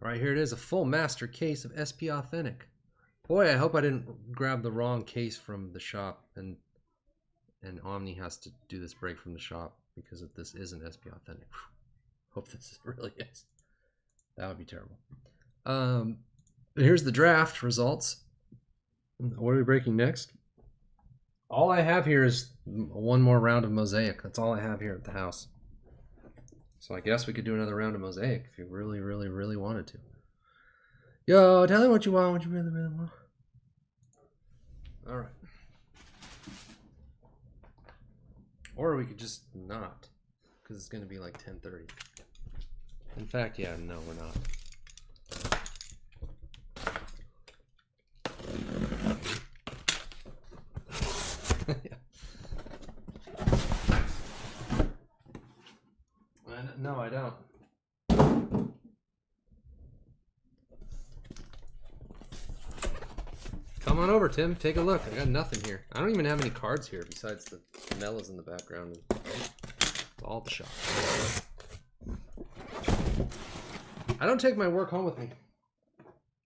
All right, here it is, a full master case of SP Authentic. Boy, I hope I didn't grab the wrong case from the shop, and Omni has to do this break from the shop because this isn't SP Authentic. Hope this really is. That would be terrible. Here's the draft results. What are we breaking next? All I have here is one more round of Mosaic. That's all I have here at the house. So I guess we could do another round of Mosaic if you really, really, really wanted to. Yo, tell me what you want, what you really, really want. All right. Or we could just not, because it's going to be like 10:30. In fact, yeah, no, we're not. No, I don't. Come on over, Tim. Take a look. I got nothing here. I don't even have any cards here besides the mellas in the background. It's all the shop. I don't take my work home with me.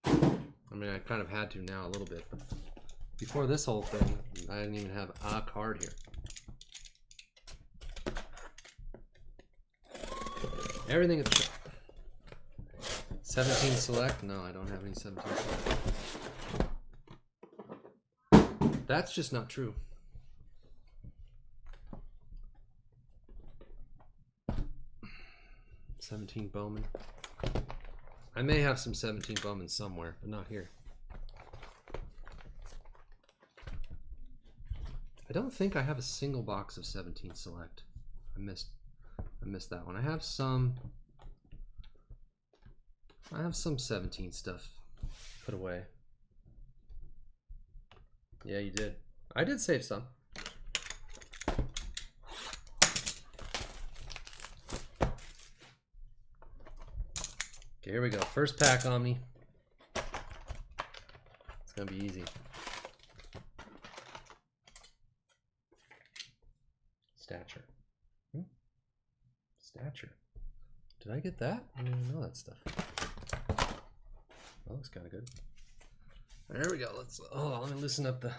I mean, I kind of had to now a little bit. But before this whole thing, I didn't even have a card here. Everything at the shop. 17 select? No, I don't have any 17 select. That's just not true. $17 Bowman. I may have some 17 Bowman somewhere, but not here. I don't think I have a single box of 17 select. I missed that one. I have some 17 stuff put away. Yeah, you did. I did save some. Okay, here we go. First pack, Omni. It's gonna be easy. Stature. Stature. Did I get that? I didn't even know that stuff. That looks kind of good. There we go. Let me loosen up the.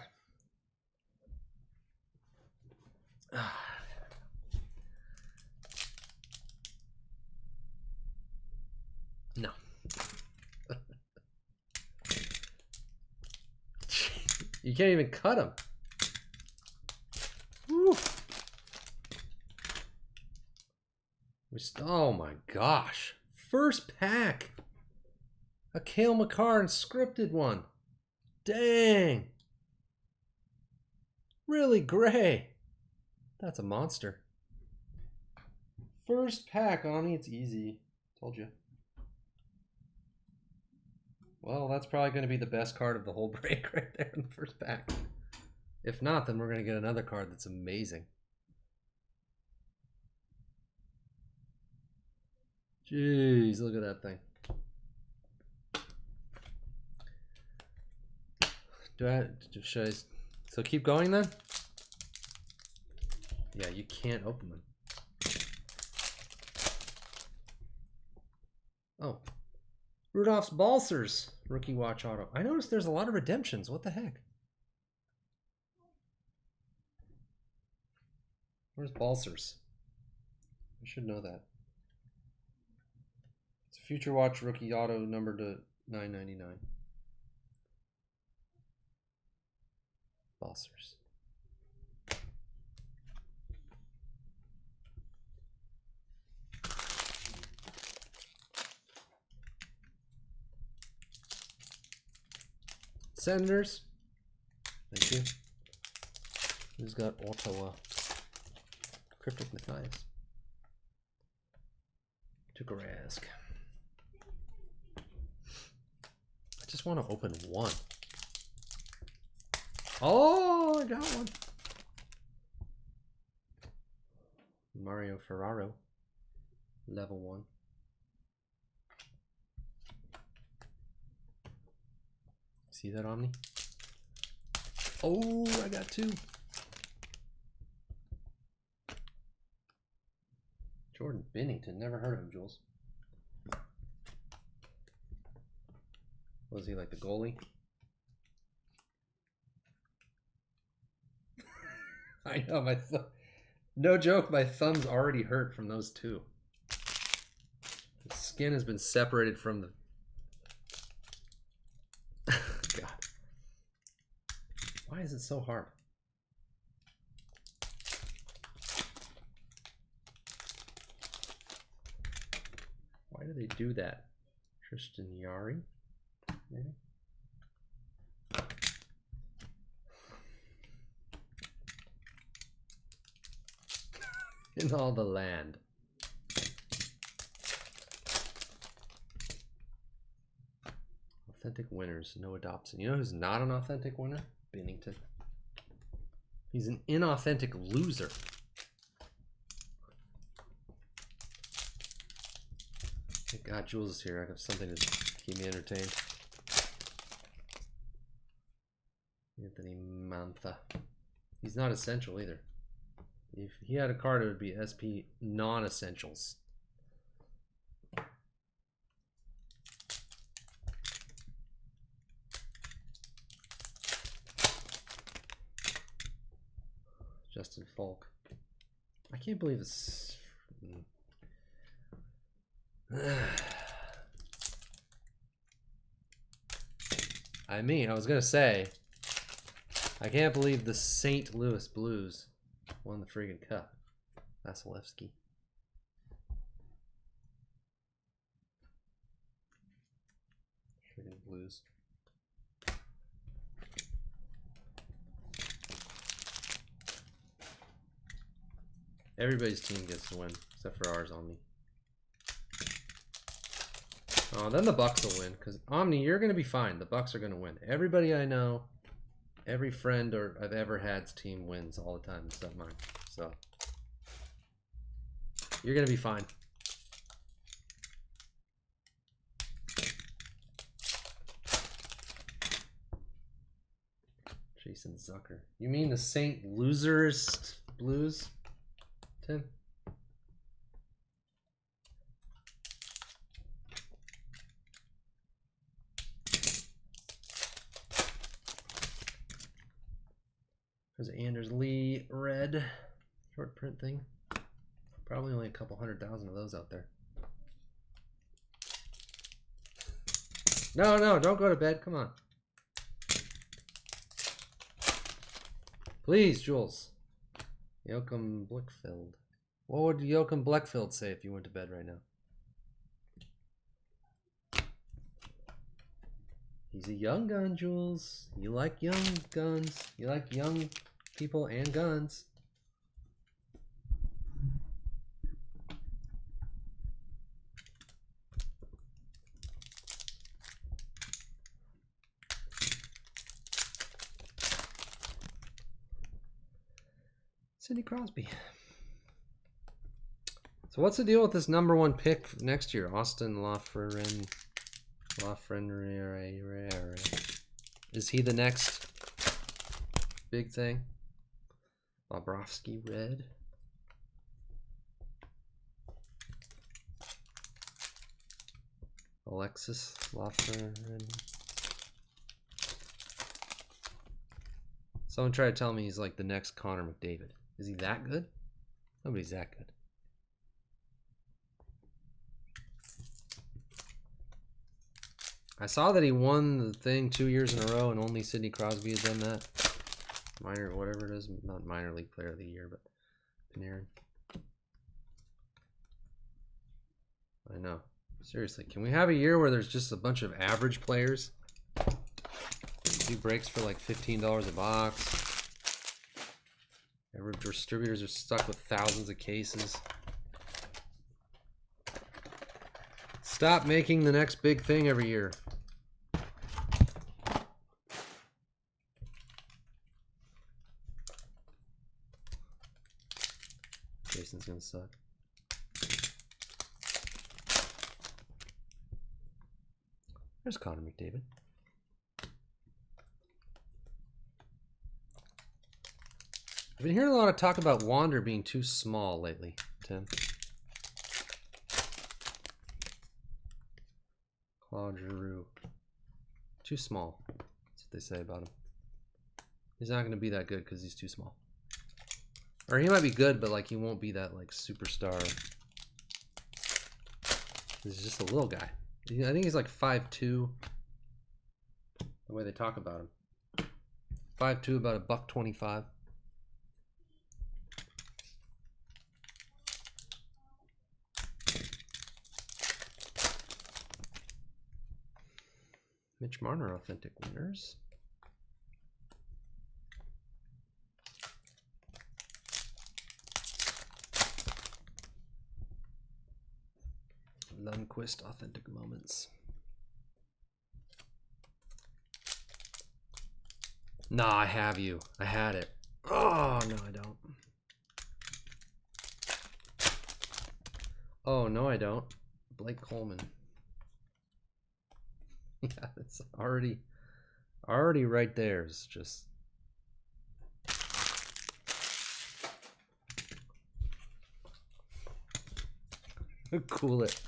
No. You can't even cut them. Woo. Oh my gosh. First pack. A Cale Makar scripted one. Dang. Really gray. That's a monster. First pack, Omni. It's easy. Told you. Well, that's probably going to be the best card of the whole break right there in the first pack. If not, then we're going to get another card that's amazing. Jeez, look at that thing. So keep going then? Yeah, you can't open them. Oh. Rudolph's Balsers, rookie watch auto. I noticed there's a lot of redemptions. What the heck? Where's Balsers? I should know that. It's a Future Watch rookie auto number to 999. Balsers. Senators. Thank you. Who's got Ottawa? Cryptic Matthias. Took a risk. I just want to open one. Oh, I got one. Mario Ferraro. Level 1. See that, Omni? Oh, I got 2. Jordan Bennington. Never heard of him, Jules. Was he like the goalie? I know, my no joke, my thumb's already hurt from those two. The skin has been separated from the... God. Why is it so hard? Why do they do that? Tristan Yari, maybe? In all the land. Authentic winners, no adoption. You know who's not an authentic winner? Bennington. He's an inauthentic loser. Thank God Jules is here. I have something to keep me entertained. Anthony Mantha. He's not essential either. If he had a card, it would be SP non-essentials. Justin Falk. I can't believe this. I mean, I was gonna say, I can't believe the St. Louis Blues won the friggin' cup. Vasilevsky. Friggin' Blues. Everybody's team gets to win, except for ours, Omni. Oh, then the Bucks will win, because Omni, you're going to be fine. The Bucks are going to win. Everybody I know, every friend or I've ever had's team wins all the time, except mine. So, you're going to be fine. Jason Zucker. You mean the St. Losers Blues, Tim? There's Anders Lee red short print thing. Probably only a couple 100,000 of those out there. No, don't go to bed. Come on. Please, Jules. Joachim Blickfeld. What would Joachim Blickfeld say if you went to bed right now? He's a young gun, Jules. You like young guns. You like young people and guns. Sidney Crosby. So what's the deal with this #1 pick next year? Austin Lafreniere. Is he the next big thing? Bobrovsky red. Alexis Lafreniere. Someone tried to tell me he's like the next Connor McDavid. Is he that good? Nobody's that good. I saw that he won the thing 2 years in a row, and only Sidney Crosby has done that. Minor, whatever it is, not minor league player of the year, but Panarin. I know. Seriously, can we have a year where there's just a bunch of average players? Do breaks for like $15 a box. Every distributors are stuck with thousands of cases. Stop making the next big thing every year. Jason's gonna suck. There's Connor McDavid. I've been hearing a lot of talk about Wander being too small lately, Tim. Claude Giroux. Too small. That's what they say about him. He's not going to be that good because he's too small. Or he might be good, but like he won't be that like superstar. He's just a little guy. I think he's like 5'2". The way they talk about him. 5'2", about $125. Mitch Marner authentic winners. Lundqvist authentic moments. Nah, I have you. I had it. Oh, no, I don't. Oh, no, I don't. Blake Coleman. Yeah, it's already right there. It's just cool it.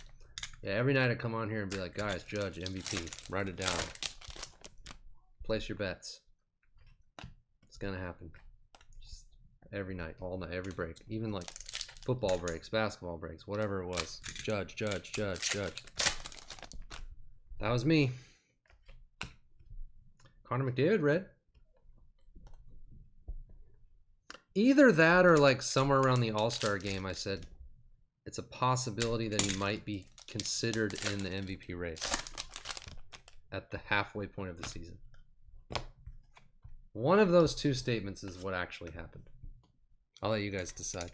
Yeah, every night I come on here and be like, guys, Judge, MVP, write it down. Place your bets. It's gonna happen. Just every night, all night, every break. Even like football breaks, basketball breaks, whatever it was. Judge, Judge, Judge, Judge. That was me. Connor McDavid, red. Either that or like somewhere around the All-Star game, I said it's a possibility that he might be considered in the MVP race at the halfway point of the season. One of those two statements is what actually happened. I'll let you guys decide.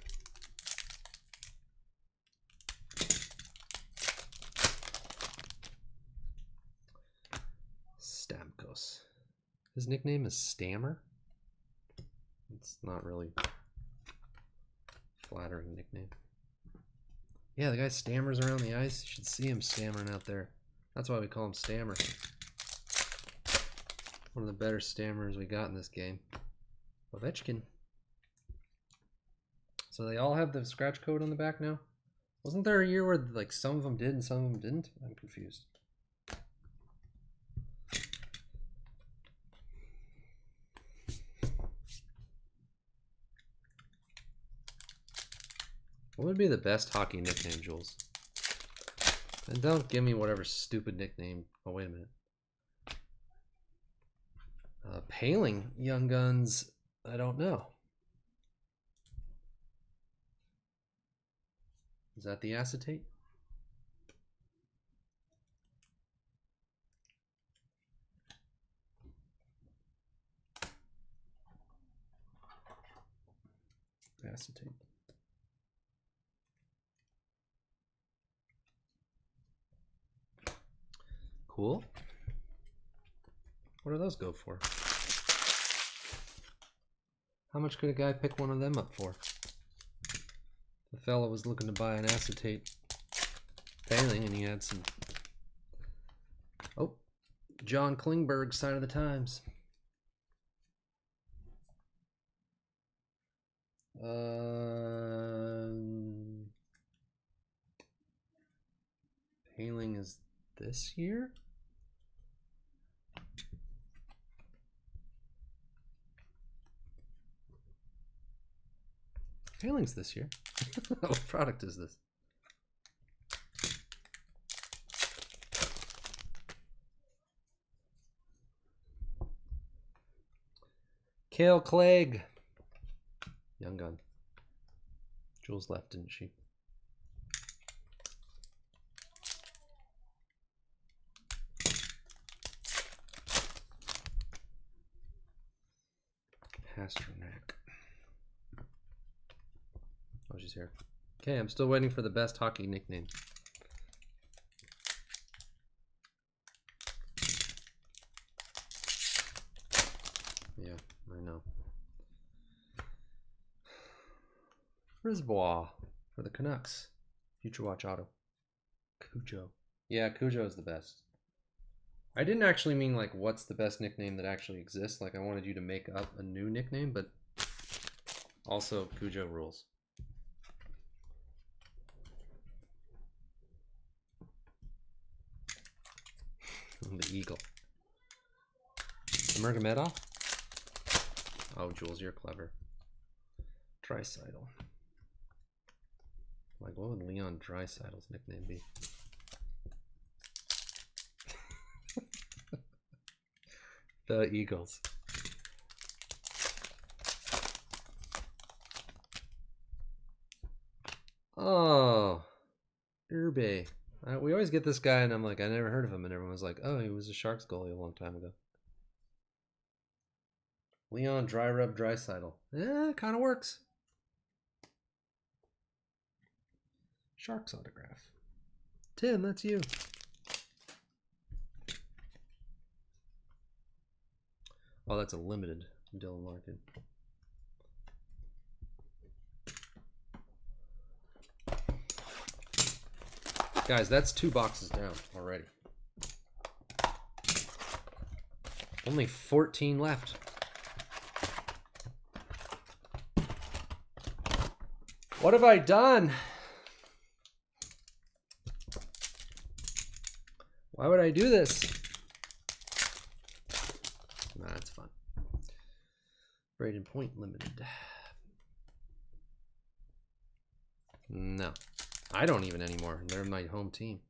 Stamkos. His nickname is Stammer. It's not really a flattering nickname. Yeah, the guy stammers around the ice. You should see him stammering out there. That's why we call him Stammer. One of the better stammerers we got in this game. Ovechkin. So they all have the scratch code on the back now? Wasn't there a year where like some of them did and some of them didn't? I'm confused. What would be the best hockey nickname, Jules? And don't give me whatever stupid nickname. Oh, wait a minute. Paling Young Guns, I don't know. Is that the acetate? Acetate. Cool. What do those go for? How much could a guy pick one of them up for? The fella was looking to buy an acetate paling and he had some... Oh, John Klingberg, Sign of the Times. Paling is this year? Paling's this year. What product is this? Kale Clegg. Young Gun. Jules left, didn't she? Pasternak. Oh, she's here. Okay, I'm still waiting for the best hockey nickname. Yeah, I know. Brisbois for the Canucks. Future Watch Auto. Cujo. Yeah, Cujo is the best. I didn't actually mean like what's the best nickname that actually exists. Like I wanted you to make up a new nickname, but also Cujo rules. The Eagle. Mergamedov? Oh, Jules, you're clever. Dreisaitl. Like, what would Leon Dreisaitl's nickname be? The Eagles. Oh, Irbe. We always get this guy, and I'm like, I never heard of him, and everyone's like, oh, he was a Sharks goalie a long time ago. Leon Draisaitl. Yeah, it kind of works. Sharks autograph. Tim, that's you. Oh, that's a limited Dylan Larkin. Guys, that's 2 boxes down already. Only 14 left. What have I done? Why would I do this? Nah, that's fun. Braden Point limited. No. I don't even anymore. They're my home team.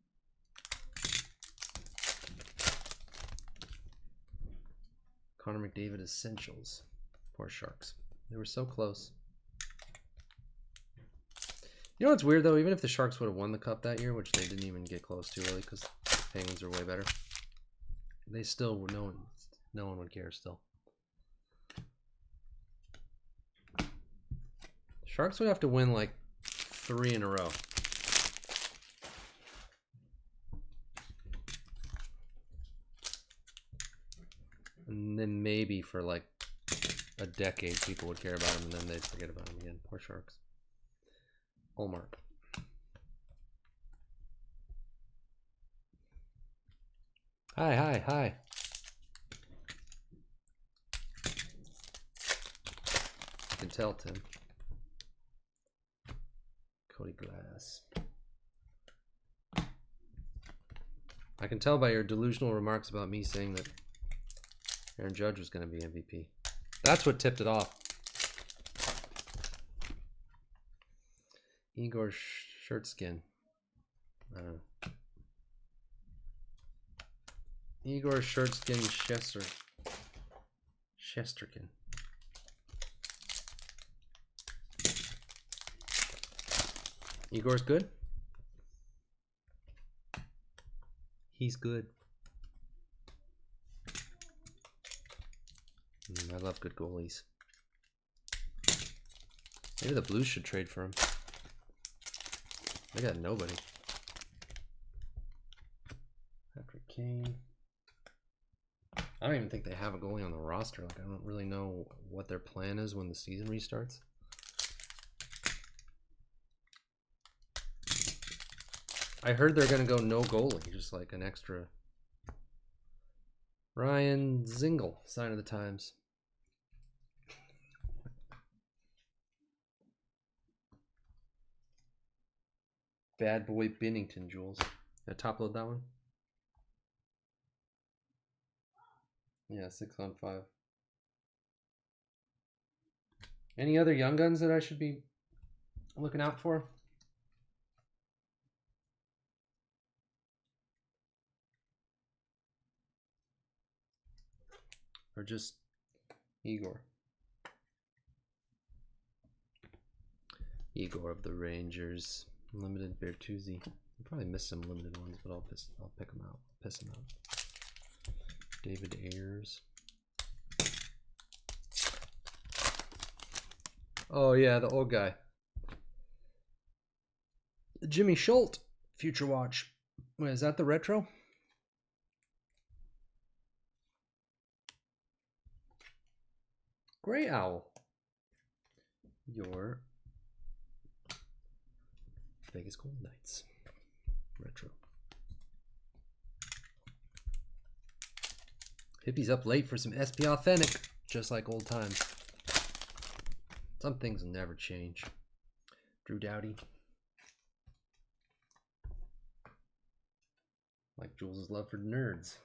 Connor McDavid Essentials. Poor Sharks. They were so close. You know what's weird though? Even if the Sharks would have won the cup that year, which they didn't even get close to really because the Penguins are way better, they still would, no one would care still. Sharks would have to win like 3 in a row. And then maybe for like a decade people would care about them and then they'd forget about them again. Poor Sharks. Hallmark. Hi. You can tell, Tim. Cody Glass. I can tell by your delusional remarks about me saying that Aaron Judge was going to be MVP. That's what tipped it off. Igor Shirtskin. I don't know. Igor Shirtskin Shesterkin. Igor's good? He's good. I love good goalies. Maybe the Blues should trade for him. They got nobody. Patrick Kane. I don't even think they have a goalie on the roster. Like, I don't really know what their plan is when the season restarts. I heard they're going to go no goalie, just like an extra. Ryan Zingle, sign of the times. Bad boy Binnington, Jules. Top load that one? Yeah, 6-on-5. Any other young guns that I should be looking out for? Or just Igor? Igor of the Rangers. Limited Bertuzzi. I probably missed some limited ones, but I'll pick them out. Piss them out. David Ayers. Oh yeah, the old guy. Jimmy Schultz, Future Watch. Wait, is that the retro? Gray Owl. Your Vegas Golden Knights. Retro. Hippie's up late for some SP Authentic, just like old times. Some things never change. Drew Doughty. Like Jules' love for nerds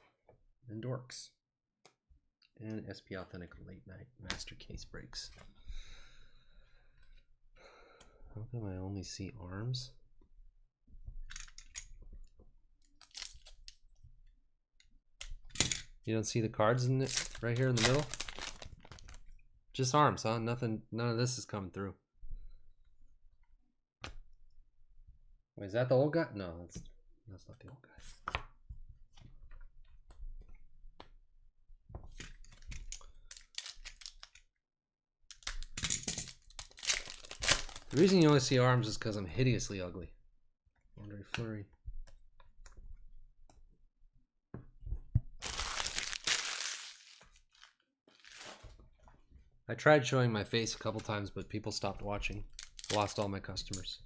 and dorks. And SP Authentic Late Night Master Case Breaks. How come I only see arms? You don't see the cards in it right here in the middle? Just arms, huh? Nothing, none of this is coming through. Wait, is that the old guy? No, that's not the old guy. The reason you only see arms is because I'm hideously ugly. Andre Fleury. I tried showing my face a couple times, but people stopped watching. I lost all my customers.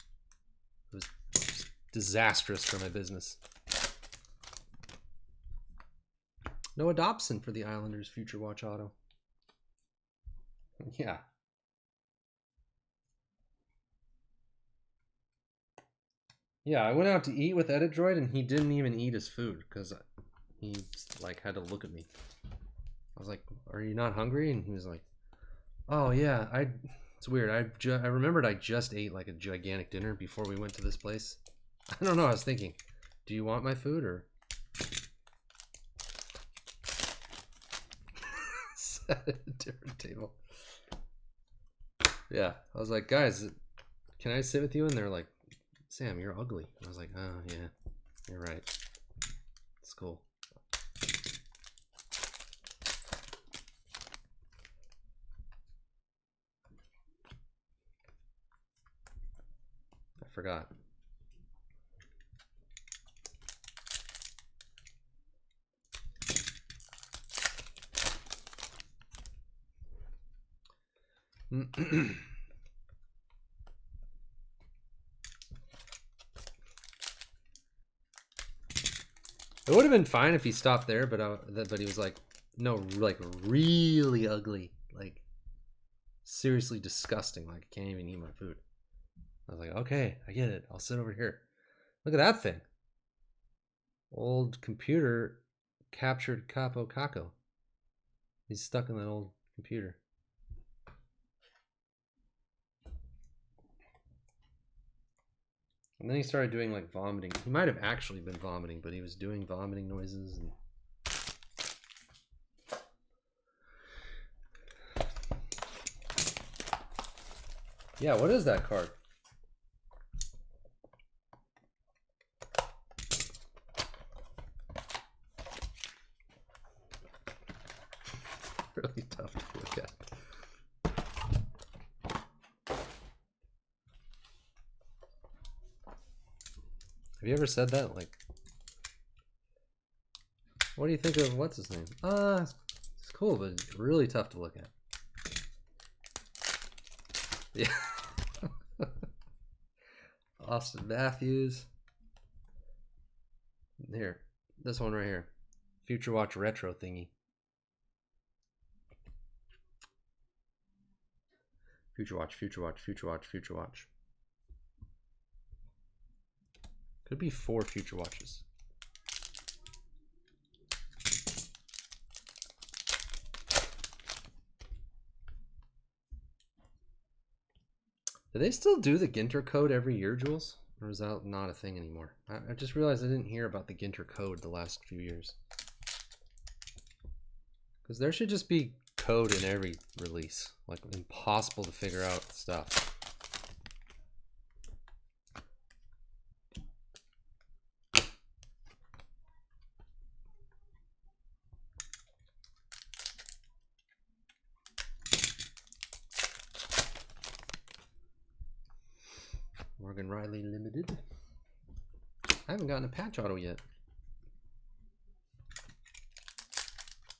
It was disastrous for my business. Noah Dobson for the Islanders Future Watch Auto. Yeah. Yeah, I went out to eat with Edidroid and he didn't even eat his food because he like had to look at me. I was like, "Are you not hungry?" And he was like, "Oh yeah, it's weird. I remembered I just ate like a gigantic dinner before we went to this place. I don't know. I was thinking, do you want my food or?" Sat at a different table. Yeah, I was like, "Guys, can I sit with you?" And they're like, "Sam, you're ugly." I was like, "Oh yeah, you're right. It's cool." I forgot. It would have been fine if he stopped there, but he was like, "No, like really ugly, like seriously disgusting. Like I can't even eat my food." I was like, "Okay, I get it. I'll sit over here." Look at that thing. Old computer captured Capo Caco. He's stuck in that old computer. And then he started doing like vomiting. He might have actually been vomiting, but he was doing vomiting noises. And... yeah, what is that card? Really tough to look at. Have you ever said that? Like, what do you think of what's his name? It's cool, but it's really tough to look at. Yeah. Austin Matthews. Here, this one right here. Future Watch retro thingy. Future Watch, Future Watch, Future Watch, Future Watch. Could be 4 Future Watches. Do they still do the Ginter code every year, Jules? Or is that not a thing anymore? I just realized I didn't hear about the Ginter code the last few years. Because there should just be code in every release. Like, impossible to figure out stuff. Morgan Riley Limited. I haven't gotten a patch auto yet.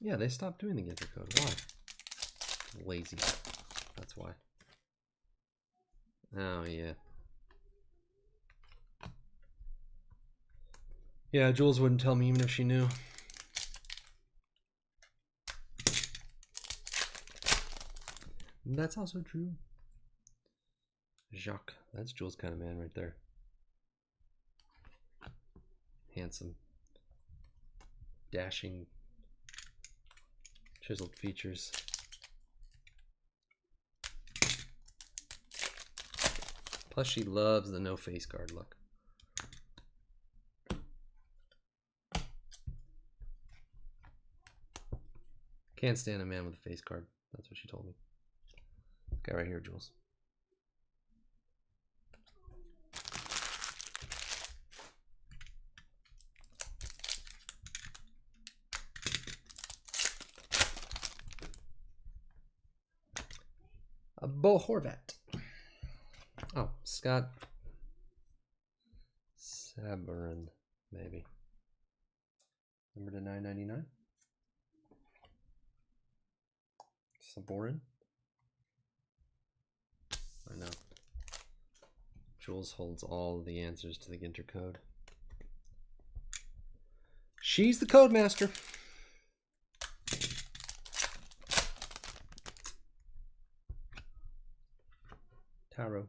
Yeah, they stopped doing the Ginter code. Why? Lazy. That's why. Oh, yeah. Yeah, Jules wouldn't tell me even if she knew. That's also true. Jacques. That's Jules' kind of man right there. Handsome. Dashing Chiseled features. Plus she loves the no face card look. Can't stand a man with a face card. That's what she told me. This guy right here, Jules. A Bo Horvat. Oh, Scott Sabourin, maybe. Number to 999. Sabourin. I know. Jules holds all the answers to the Ginter code. She's the code master. Tarot.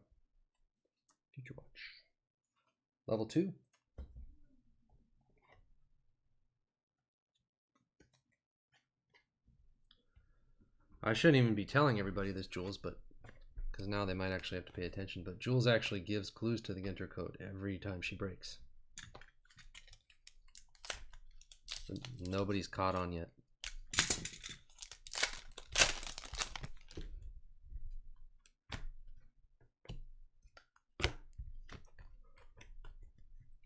Future Watch. Level 2. I shouldn't even be telling everybody this, Jules, but because now they might actually have to pay attention. But Jules actually gives clues to the Ginter code every time she breaks. So nobody's caught on yet.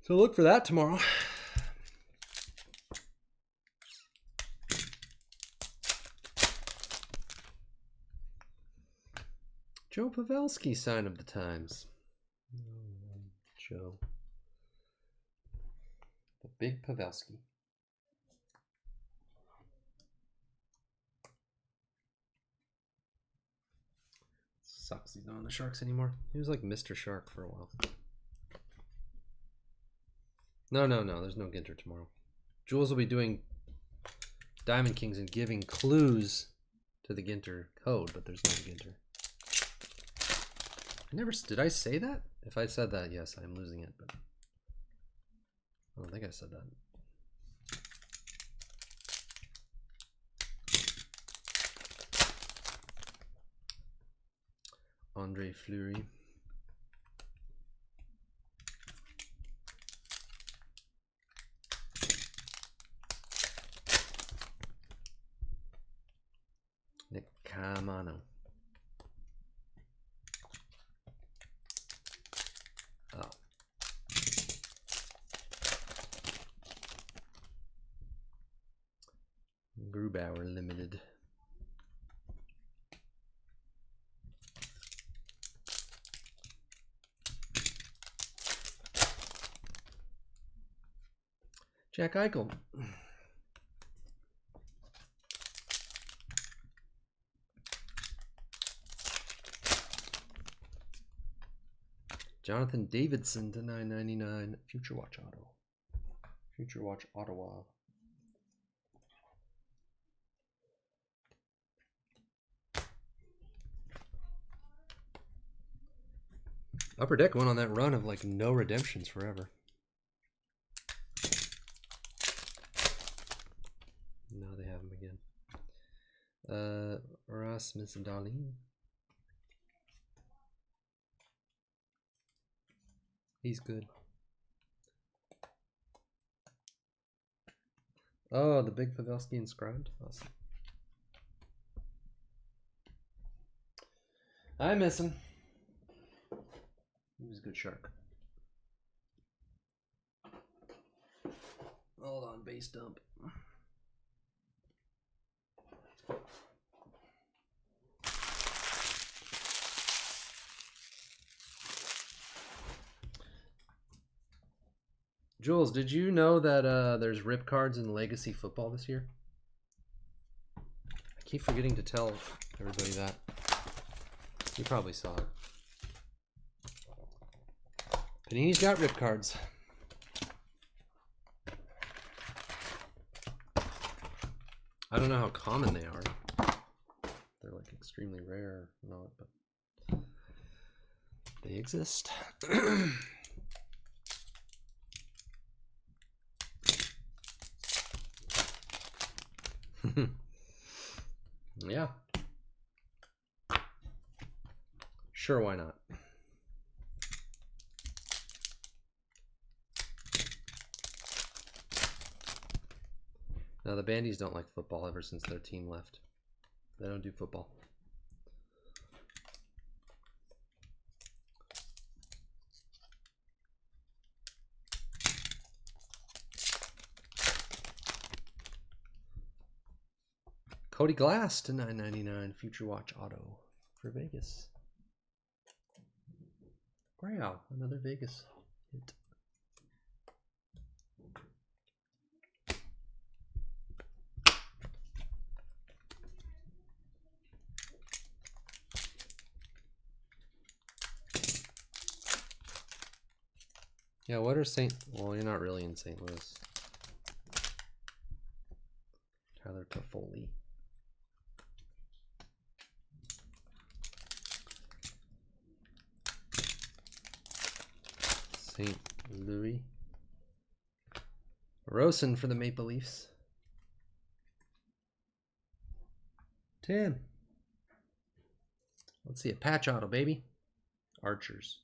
So look for that tomorrow. Joe Pavelski, sign of the times. Joe. The big Pavelski. Sucks he's not on the Sharks anymore. He was like Mr. Shark for a while. No, there's no Ginter tomorrow. Jules will be doing Diamond Kings and giving clues to the Ginter code, but there's no Ginter. Did I say that? If I said that, yes, I'm losing it, but I don't think I said that. Andre Fleury. Nick Camano. Oh. Grubauer Limited. Jack Eichel. Jonathan Davidson to $9.99. Future Watch Auto. Future Watch Ottawa. Upper Deck went on that run of like no redemptions forever. Now they have him again. Rasmus Dahlin. He's good. Oh, the big Pavelski inscribed. Awesome. I miss him. He was a good Shark. Hold on, base dump. Jules, did you know that there's rip cards in Legacy Football this year? I keep forgetting to tell everybody that. You probably saw it. Panini's got rip cards. I don't know how common they are. They're like extremely rare or not, but they exist. Yeah. Sure, why not? Now, the Bandies don't like football ever since their team left. They don't do football. Cody Glass to $9.99. Future Watch Auto for Vegas. Wow, another Vegas hit. Yeah, what are well, you're not really in St. Louis. Tyler Toffoli. St. Louis. Rosen for the Maple Leafs. Tim. Let's see a patch auto, baby. Archers.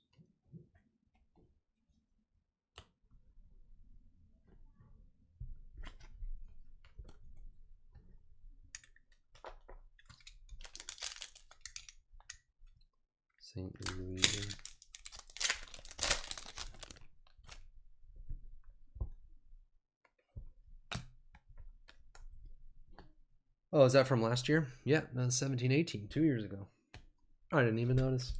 St. Louis. Oh, is that from last year? Yeah, 17-18, 2 years ago. I didn't even notice.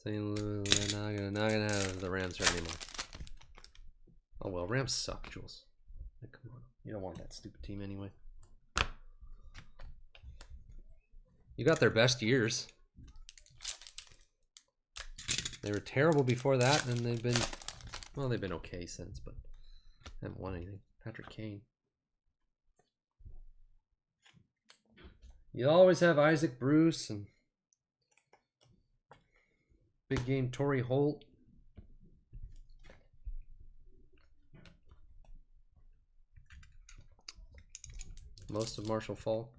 St. Louis, not gonna have the Rams here anymore. Oh well, Rams suck, Jules. Like, come on, you don't want that stupid team anyway. You got their best years. They were terrible before that, and they've been, well, they've been okay since, but haven't won anything. Patrick Kane. You always have Isaac Bruce and big game Torrey Holt. Most of Marshall Faulk.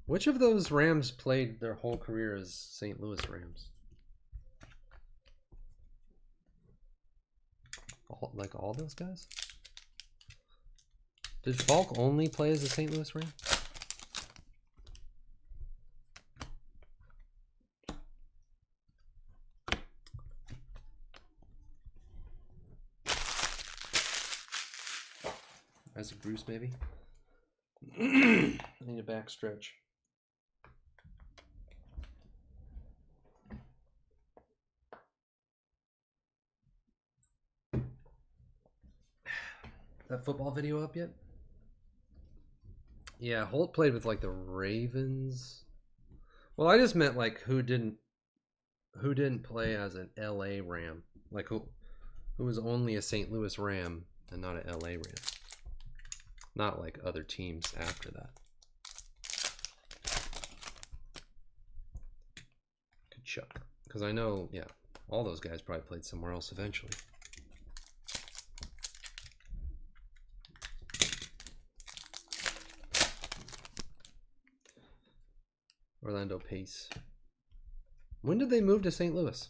Which of those Rams played their whole career as St. Louis Rams? Like all those guys? Did Falk only play as a St. Louis Ram? Isaac Bruce, maybe? I need a back stretch. That football video up yet? Yeah, Holt played with like the Ravens. Well, I just meant like who didn't play as an LA Ram. Like who was only a St. Louis Ram and not an LA Ram. Not like other teams after that. Good shot. Because I know, yeah, all those guys probably played somewhere else eventually. Orlando Pace. When did they move to St. Louis?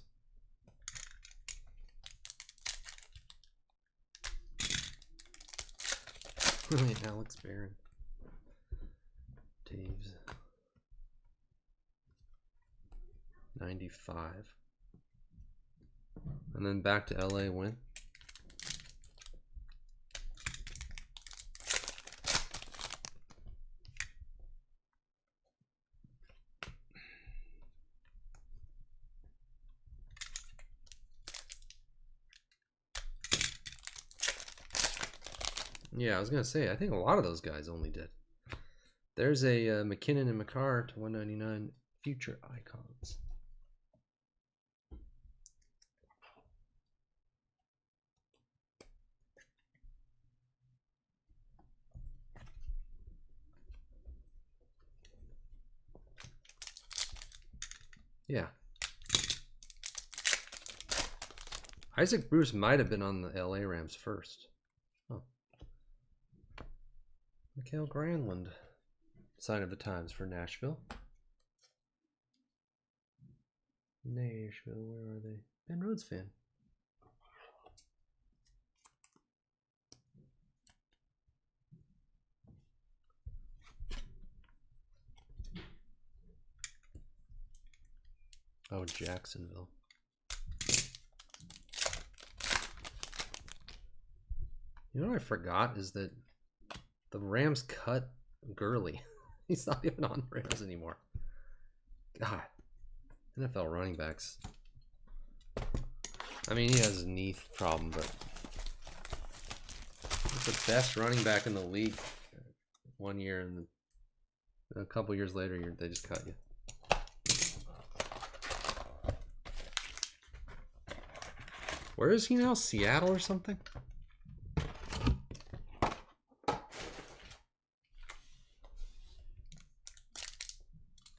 Alex Barron. Taves. 95. And then back to LA when? Yeah, I was gonna say, I think a lot of those guys only did. There's a McKinnon and McCarr to 199 future icons. Yeah. Isaac Bruce might have been on the LA Rams first. Oh. Mikael Granlund. Sign of the times for Nashville. Nashville, where are they? Ben Rhodes fan. Oh, Jacksonville. You know what I forgot is that the Rams cut Gurley. He's not even on the Rams anymore. God. NFL running backs. I mean, he has a knee problem, but he's the best running back in the league 1 year, and a couple years later, they just cut you. Where is he now? Seattle or something?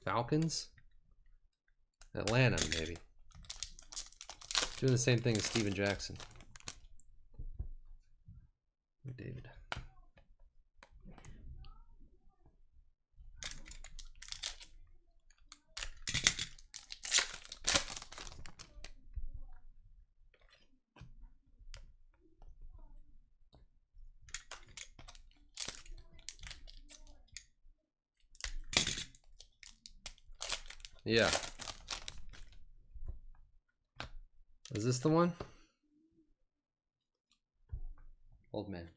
Falcons? Atlanta, maybe. Doing the same thing as Steven Jackson. David. Yeah. Is this the one? Old man.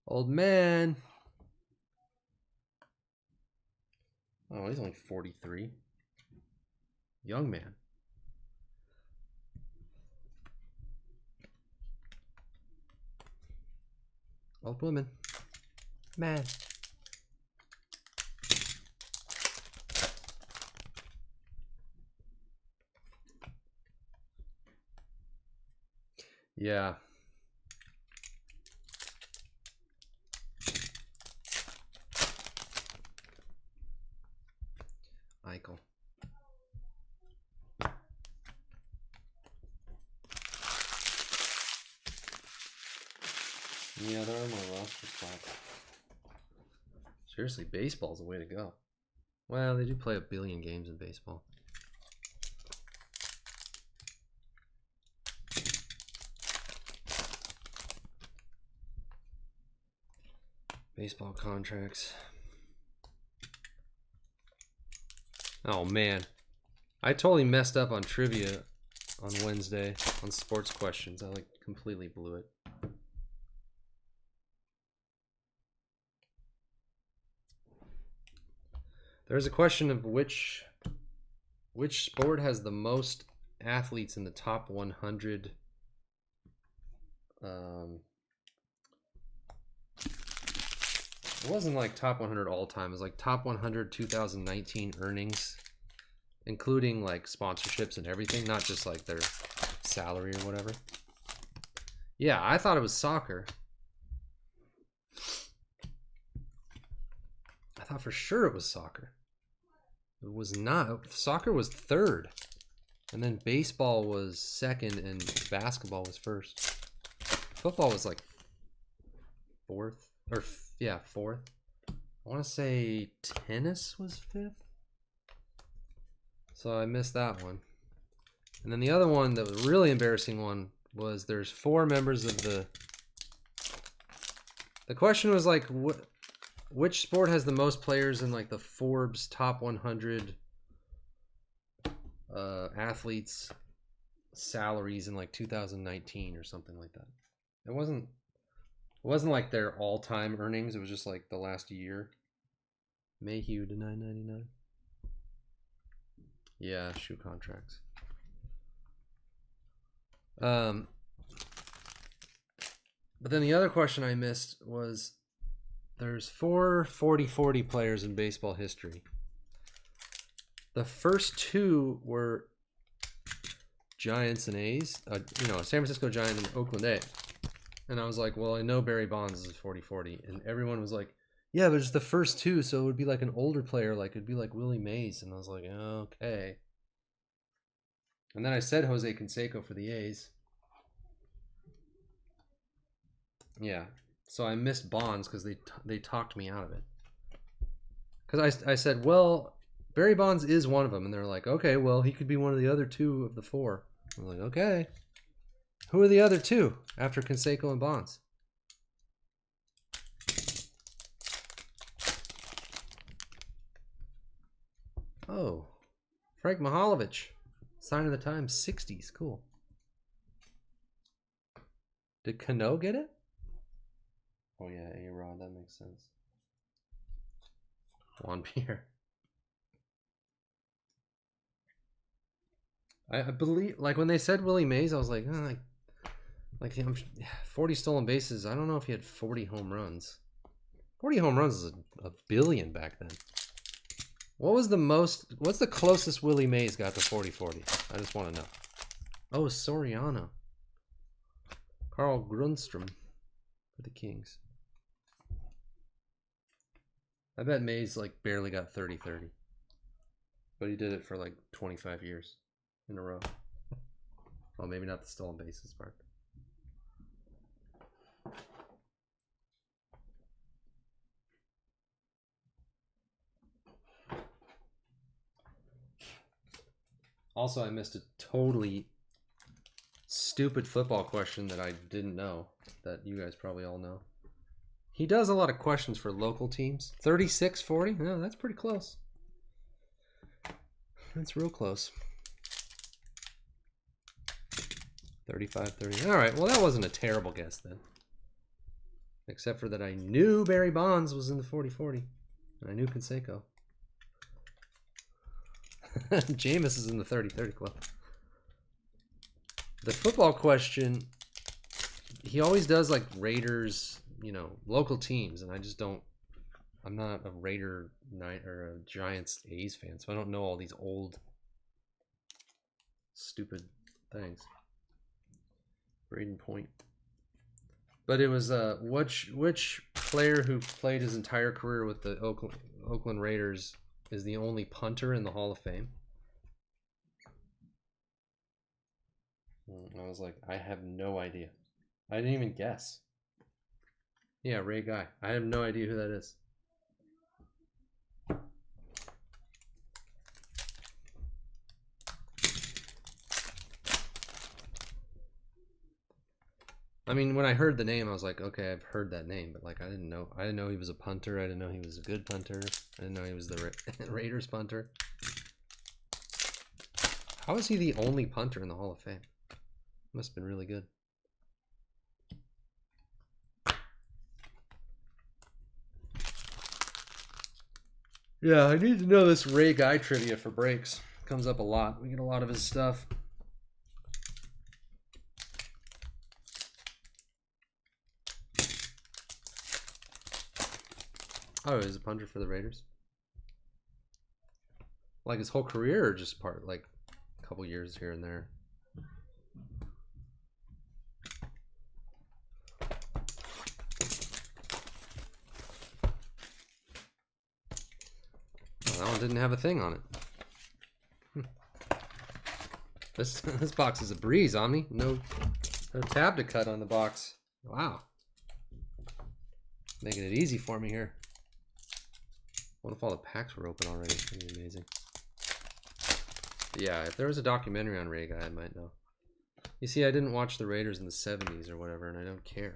Old man. Oh, he's only 43. Young man. Old woman. Man. Yeah. Eichel. Yeah, there are more roster spots. Seriously, baseball's the way to go. Well, they do play 1 billion games in baseball. Baseball contracts. Oh man, I totally messed up on trivia on Wednesday on sports questions. I like completely blew it. There's a question of which sport has the most athletes in the top 100. It wasn't like top 100 all time. It was like top 100 2019 earnings, including like sponsorships and everything, not just like their salary or whatever. Yeah, I thought it was soccer. I thought for sure it was soccer. It was not. Soccer was third. And then baseball was second and basketball was first. Football was like fourth. Or yeah, fourth. I want to say tennis was fifth. So I missed that one. And then the other one, that was a really embarrassing one, was there's 4 members of the... The question was like, which sport has the most players in like the Forbes top 100 athletes salaries in like 2019 or something like that. It wasn't like their all-time earnings. It was just like the last year. Mayhew to $9.99. Yeah, shoe contracts. But then the other question I missed was there's 4 40-40 players in baseball history. The first 2 were Giants and A's. San Francisco Giants and Oakland A. And I was like, well, I know Barry Bonds is 40-40. And everyone was like, Yeah, but it's the first two, so it would be like an older player, like it'd be like Willie Mays, and I was like, okay. And then I said Jose Canseco for the A's. Yeah, so I missed Bonds because they talked me out of it. Because I said, well, Barry Bonds is one of them, and they're like, okay, well, he could be one of the other two of the four. I was like, okay. Who are the other two after Canseco and Bonds? Oh, Frank Mihaljevic. Sign of the Times, 60s. Cool. Did Cano get it? Oh, yeah, A-Rod. That makes sense. Juan Pierre. I believe, like, when they said Willie Mays, I was like, oh, like 40 stolen bases. I don't know if he had 40 home runs. 40 home runs is a billion back then. What was the most, what's the closest Willie Mays got to 40-40? I just want to know. Oh, Soriano. Carl Grundstrom for the Kings. I bet Mays like barely got 30-30. But he did it for like 25 years in a row. Well, maybe not the stolen bases part. Also, I missed a totally stupid football question that I didn't know, that you guys probably all know. He does a lot of questions for local teams. 36-40? No, that's pretty close. That's real close. 35-30. All right, well, that wasn't a terrible guess then. Except for that I knew Barry Bonds was in the 40-40. And I knew Canseco. Jameis is in the 30-30 club. The football question, he always does like Raiders, you know, local teams, and I just don't. I'm not a Raider night or a Giants A's fan, so I don't know all these old, stupid things. Braden Point. But it was which player who played his entire career with the Oakland Raiders is the only punter in the Hall of Fame? I was like, I have no idea. I didn't even guess. Yeah, Ray Guy. I have no idea who that is. I mean, when I heard the name, I was like, okay, I've heard that name, but like, I didn't know he was a punter. I didn't know he was a good punter. I didn't know he was the Raiders punter. How is he the only punter in the Hall of Fame? Must have been really good. Yeah, I need to know this Ray Guy trivia for breaks. Comes up a lot. We get a lot of his stuff. Oh, he's a punter for the Raiders? Like his whole career, or just part, like a couple years here and there? Well, that one didn't have a thing on it. This box is a breeze, Omni. No tab to cut on the box. Wow. Making it easy for me here. What if all the packs were open already? That'd be amazing. Yeah, if there was a documentary on Ray Guy, I might know. You see, I didn't watch the Raiders in the 70s or whatever, and I don't care.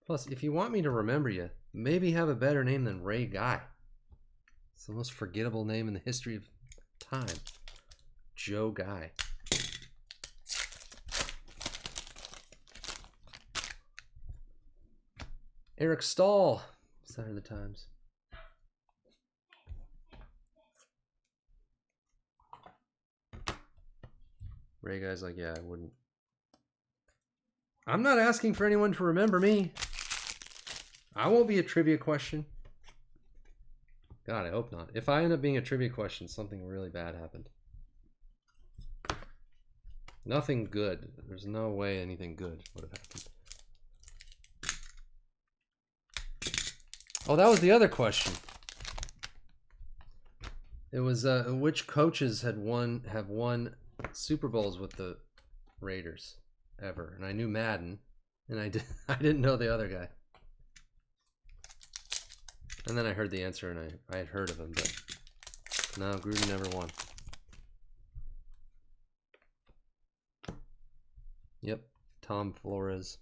Plus, if you want me to remember you, maybe have a better name than Ray Guy. It's the most forgettable name in the history of time. Joe Guy. Eric Stahl, Sign of the Times. Ray Guy's like, yeah, I wouldn't. I'm not asking for anyone to remember me. I won't be a trivia question. God, I hope not. If I end up being a trivia question, something really bad happened. Nothing good. There's no way anything good would have happened. Oh, that was the other question. It was which coaches have won Super Bowls with the Raiders ever? And I knew Madden, and I didn't know the other guy. And then I heard the answer, and I had heard of him, but no, Gruden never won. Yep, Tom Flores.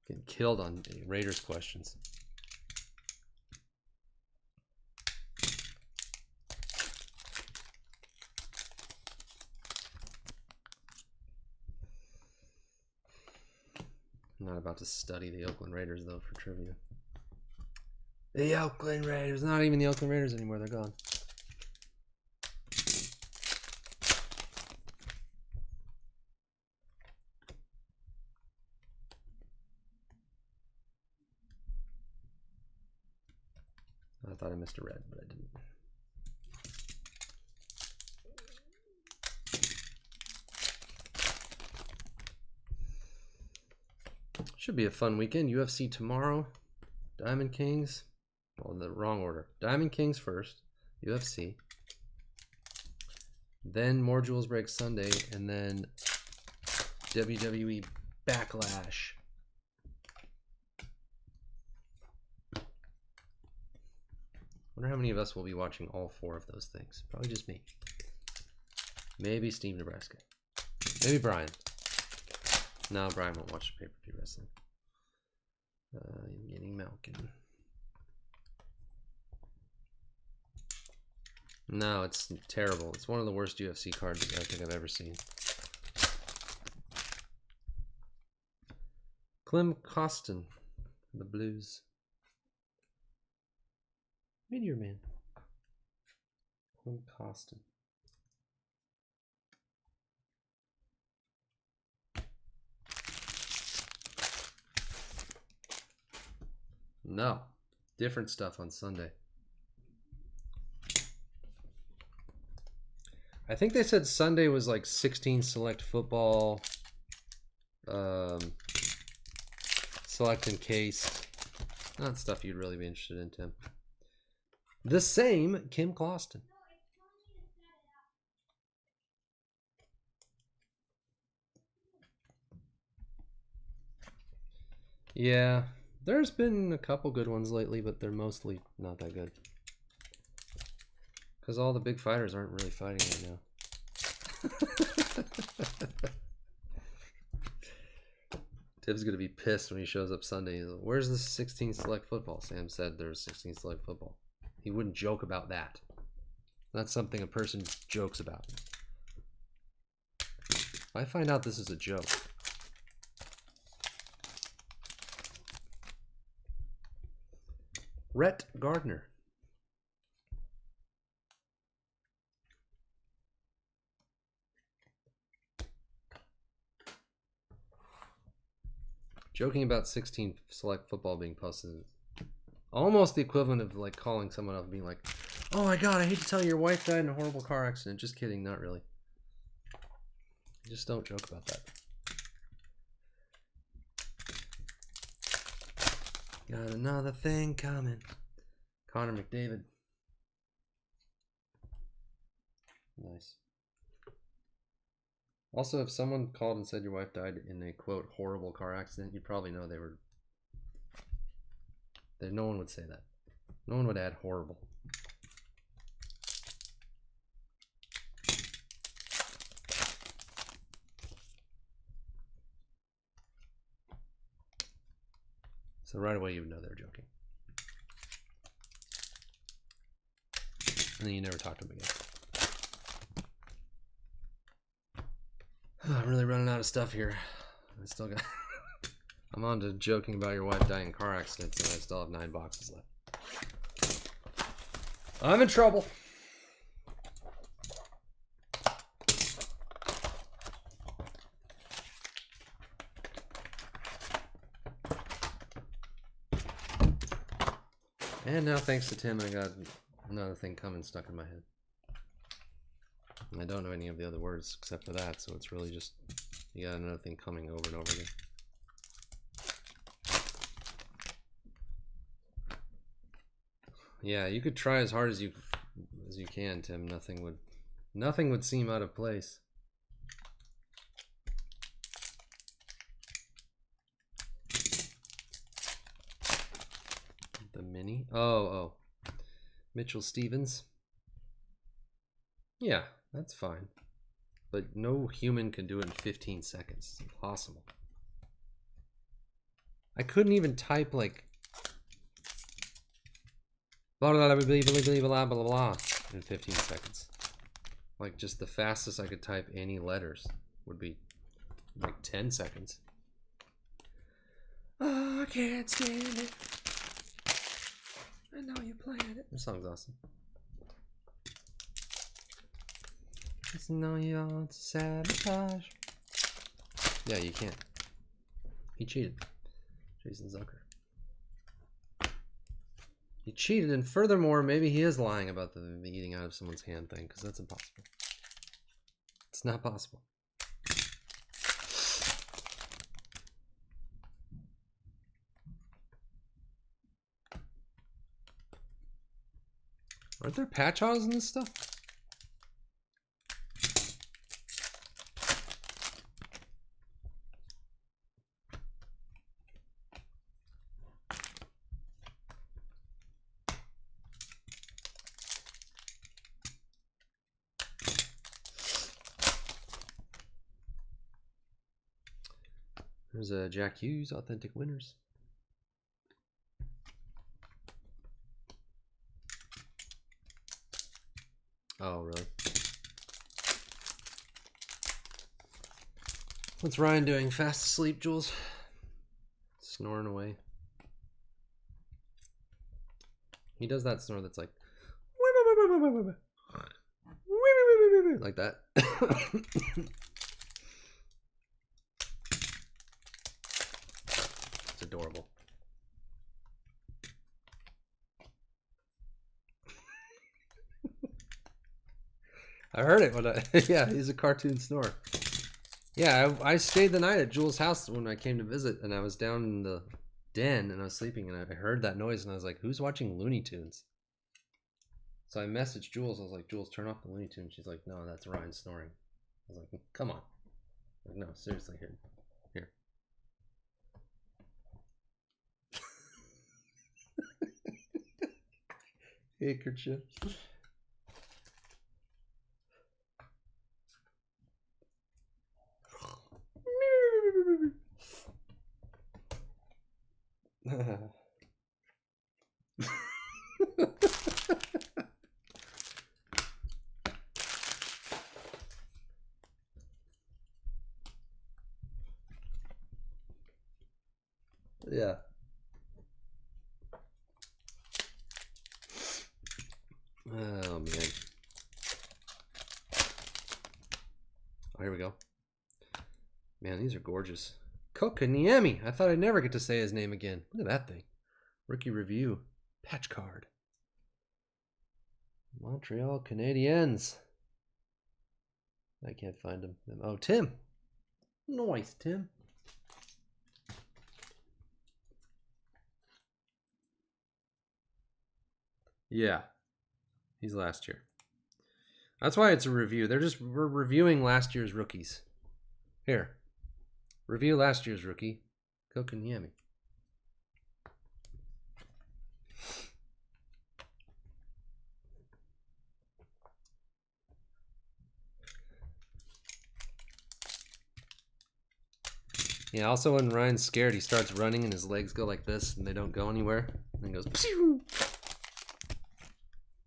Getting killed on Raiders questions. I'm not about to study the Oakland Raiders, though, for trivia. The Oakland Raiders. Not even the Oakland Raiders anymore. They're gone. I thought I missed a red, but I didn't. Should be a fun weekend. UFC tomorrow. Diamond Kings. Well, in the wrong order. Diamond Kings first. UFC. Then More Jewels Break Sunday. And then WWE Backlash. Wonder how many of us will be watching all four of those things. Probably just me. Maybe Steve Nebraska. Maybe Brian. No, Brian won't watch pay-per-view wrestling. I'm getting Malkin. No, it's terrible. It's one of the worst UFC cards I think I've ever seen. Clem Costin, the Blues. Meteor Man. Clem Costin. No, different stuff on Sunday. I think they said Sunday was like 16 select football, select and case. Not stuff you'd really be interested in, Tim. The same Kim Closton. Yeah, there's been a couple good ones lately, but they're mostly not that good. Because all the big fighters aren't really fighting right now. Tibbs going to be pissed when he shows up Sunday. He's like, where's the 16 select football? Sam said there's 16 select football. He wouldn't joke about that. That's something a person jokes about. If I find out this is a joke. Rhett Gardner. Joking about 16 select football being posted is almost the equivalent of like calling someone up and being like, oh my god, I hate to tell you your wife died in a horrible car accident. Just kidding, not really. Just don't joke about that. Got another thing coming. Connor McDavid. Nice. Also, if someone called and said your wife died in a, quote, horrible car accident, you probably know they were... No one would say that. No one would add horrible. So right away you would know they're joking. And then you never talk to them again. I'm really running out of stuff here. I still got... I'm on to joking about your wife dying in car accidents, and I still have 9 boxes left. I'm in trouble. And now, thanks to Tim, I got another thing coming stuck in my head. I don't know any of the other words except for that, so it's really just, you got another thing coming over and over again. Yeah, you could try as hard as you can, Tim. Nothing would seem out of place. The mini. Oh. Mitchell Stevens. Yeah, that's fine. But no human can do it in 15 seconds. It's impossible. I couldn't even type like blah blah blah blah blah blah blah in 15 seconds. Like just the fastest I could type any letters would be like 10 seconds. Oh, I can't stand it. I know you're playing it. This song's awesome. It's no your sabotage. Yeah, you can't. He cheated. Jason Zucker. He cheated, and furthermore, maybe he is lying about the eating out of someone's hand thing, because that's impossible. It's not possible. Aren't there patch holes in this stuff? There's a Jack Hughes, Authentic Winners. Oh, really? What's Ryan doing? Fast asleep, Jules? Snoring away. He does that snore that's like like that. It's adorable. I heard it when yeah, he's a cartoon snore. Yeah, I stayed the night at Jules' house when I came to visit, and I was down in the den and I was sleeping, and I heard that noise, and I was like, who's watching Looney Tunes? So I messaged Jules. I was like, Jules, turn off the Looney Tunes. She's like, no, that's Ryan snoring. I was like, come on. Like, no, seriously, here. Handkerchiefs. Yeah. Oh, man. Oh, here we go. Man, these are gorgeous. Kokaniemi. I thought I'd never get to say his name again. Look at that thing. Rookie review. Patch card. Montreal Canadiens. I can't find him. Oh, Tim. Nice, Tim. Yeah. He's last year. That's why it's a review. We're reviewing last year's rookies. Here. Review last year's rookie. Kokaniemi. Yeah, also when Ryan's scared, he starts running and his legs go like this and they don't go anywhere. And he goes, pew!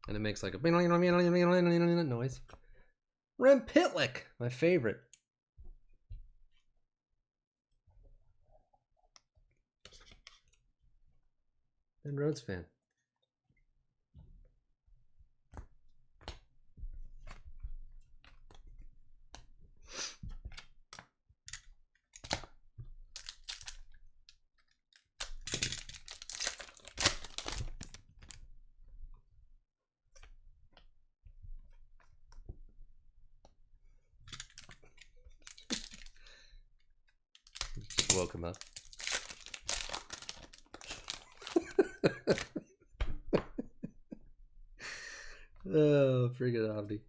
And it makes like a noise. Rem Pitlick, my favorite. And Rhodes fan. woke him up. Oh, friggin' Omni.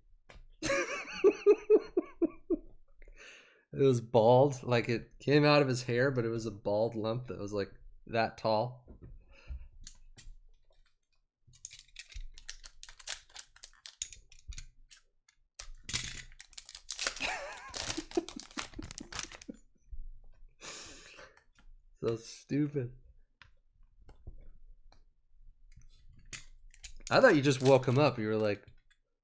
It was bald, like it came out of his hair, but it was a bald lump that was like that tall. So stupid. I thought you just woke him up. You were like,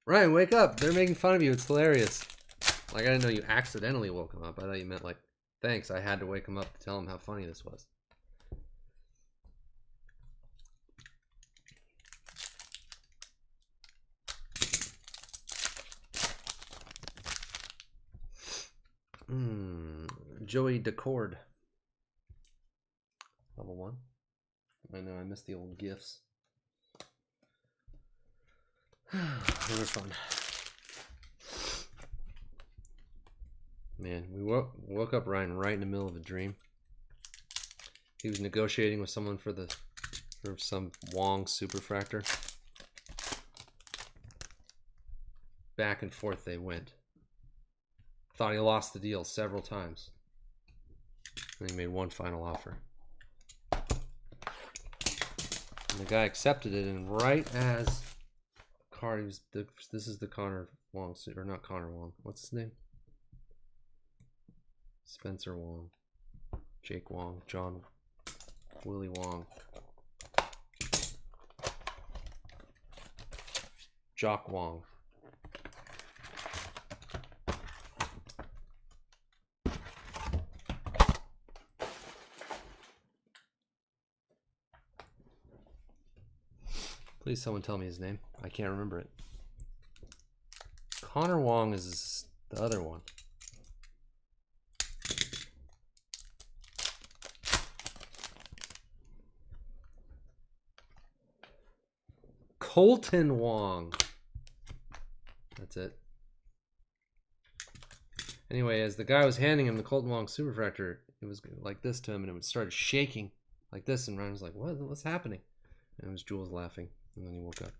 Ryan, wake up. They're making fun of you. It's hilarious. Like, I didn't know you accidentally woke him up. I thought you meant like, thanks, I had to wake him up to tell him how funny this was. Joey Decord. Level 1. I know, I missed the old GIFs. They were fun. Man, we woke up Ryan right in the middle of a dream. He was negotiating with someone for some Wong superfractor. Back and forth they went. Thought he lost the deal several times. And he made one final offer. And the guy accepted it, and right as this is the Connor Wong, or not Connor Wong. What's his name? Spencer Wong, Jake Wong, John, Willie Wong, Jock Wong. Please someone tell me his name. I can't remember it. Connor Wong is the other one. Colton Wong. That's it. Anyway, as the guy was handing him the Colton Wong superfractor, it was like this to him, and it would start shaking like this, and Ryan was like, what's happening? And it was Jules laughing, and then he woke up.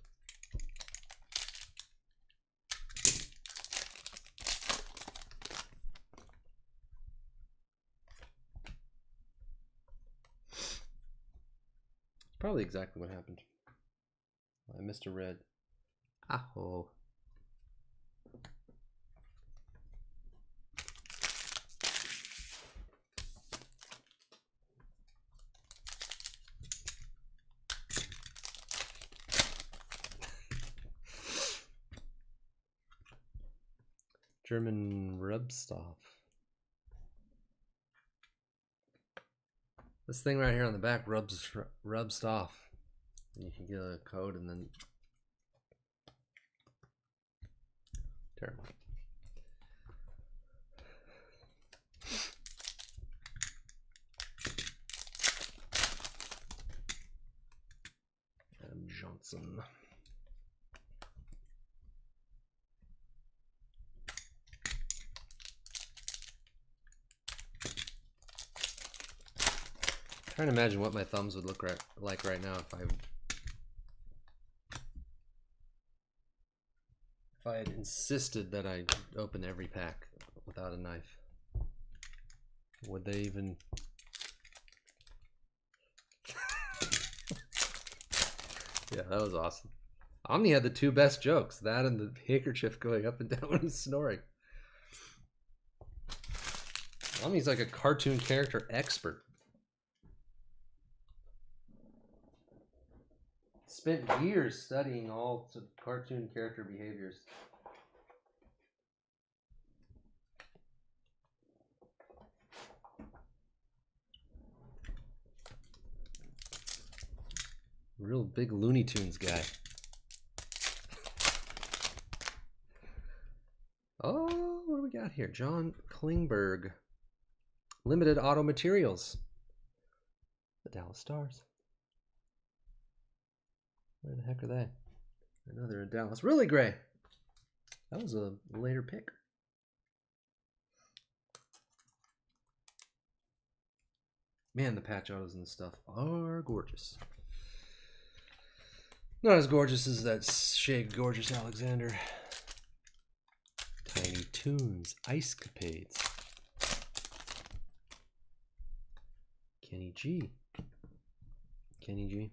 It's probably exactly what happened. I missed a red. Aho. German Rubstoff. This thing right here on the back rubs off. You can get a code and then terrible. Adam Johnson. Trying to imagine what my thumbs would look like right now if I had insisted that I open every pack without a knife. Would they even? Yeah, that was awesome. Omni had the two best jokes, that and the handkerchief going up and down when he's snoring. Omni's like a cartoon character expert. Spent years studying all cartoon character behaviors. Real big Looney Tunes guy. Oh, what do we got here? John Klingberg. Limited Auto Materials. The Dallas Stars. Where the heck are they? I know they're in Dallas. Really, Gray? That was a later pick. Man, the patch autos and stuff are gorgeous. Not as gorgeous as that Shea Gorgeous Alexander. Tiny Toons, Ice Capades. Kenny G. Kenny G.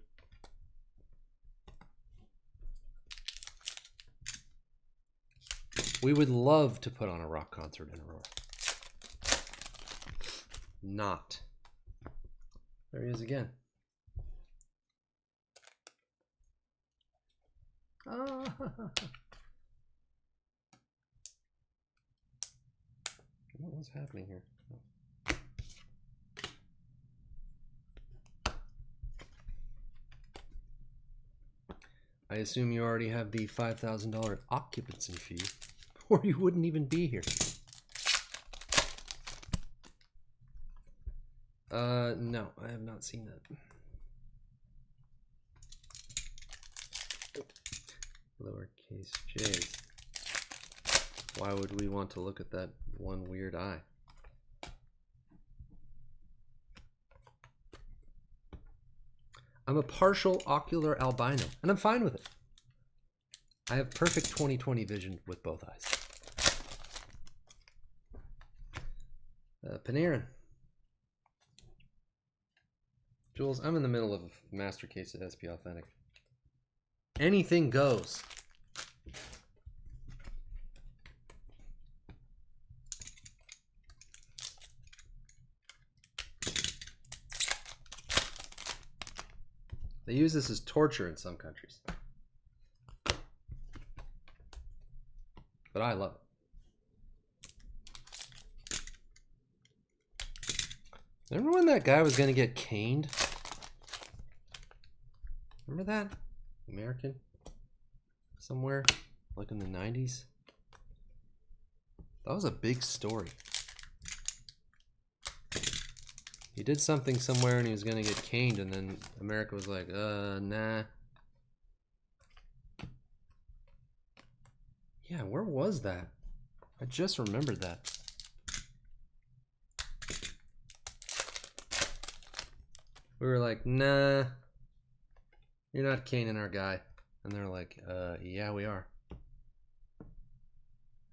We would love to put on a rock concert in Aurora. Not. There he is again. Ah. What's happening here? I assume you already have the $5,000 occupancy fee, or you wouldn't even be here. No, I have not seen that. Lowercase j's. Why would we want to look at that one weird eye? I'm a partial ocular albino, and I'm fine with it. I have perfect 20/20 vision with both eyes. Panarin. Jules, I'm in the middle of a master case at SP Authentic. Anything goes. They use this as torture in some countries. But I love it. Remember when that guy was going to get caned? Remember that? American? Somewhere? Like in the 90s? That was a big story. He did something somewhere and he was going to get caned, and then America was like, nah. Yeah, where was that? I just remembered that. We were like, nah, you're not caning our guy. And they're like, yeah, we are.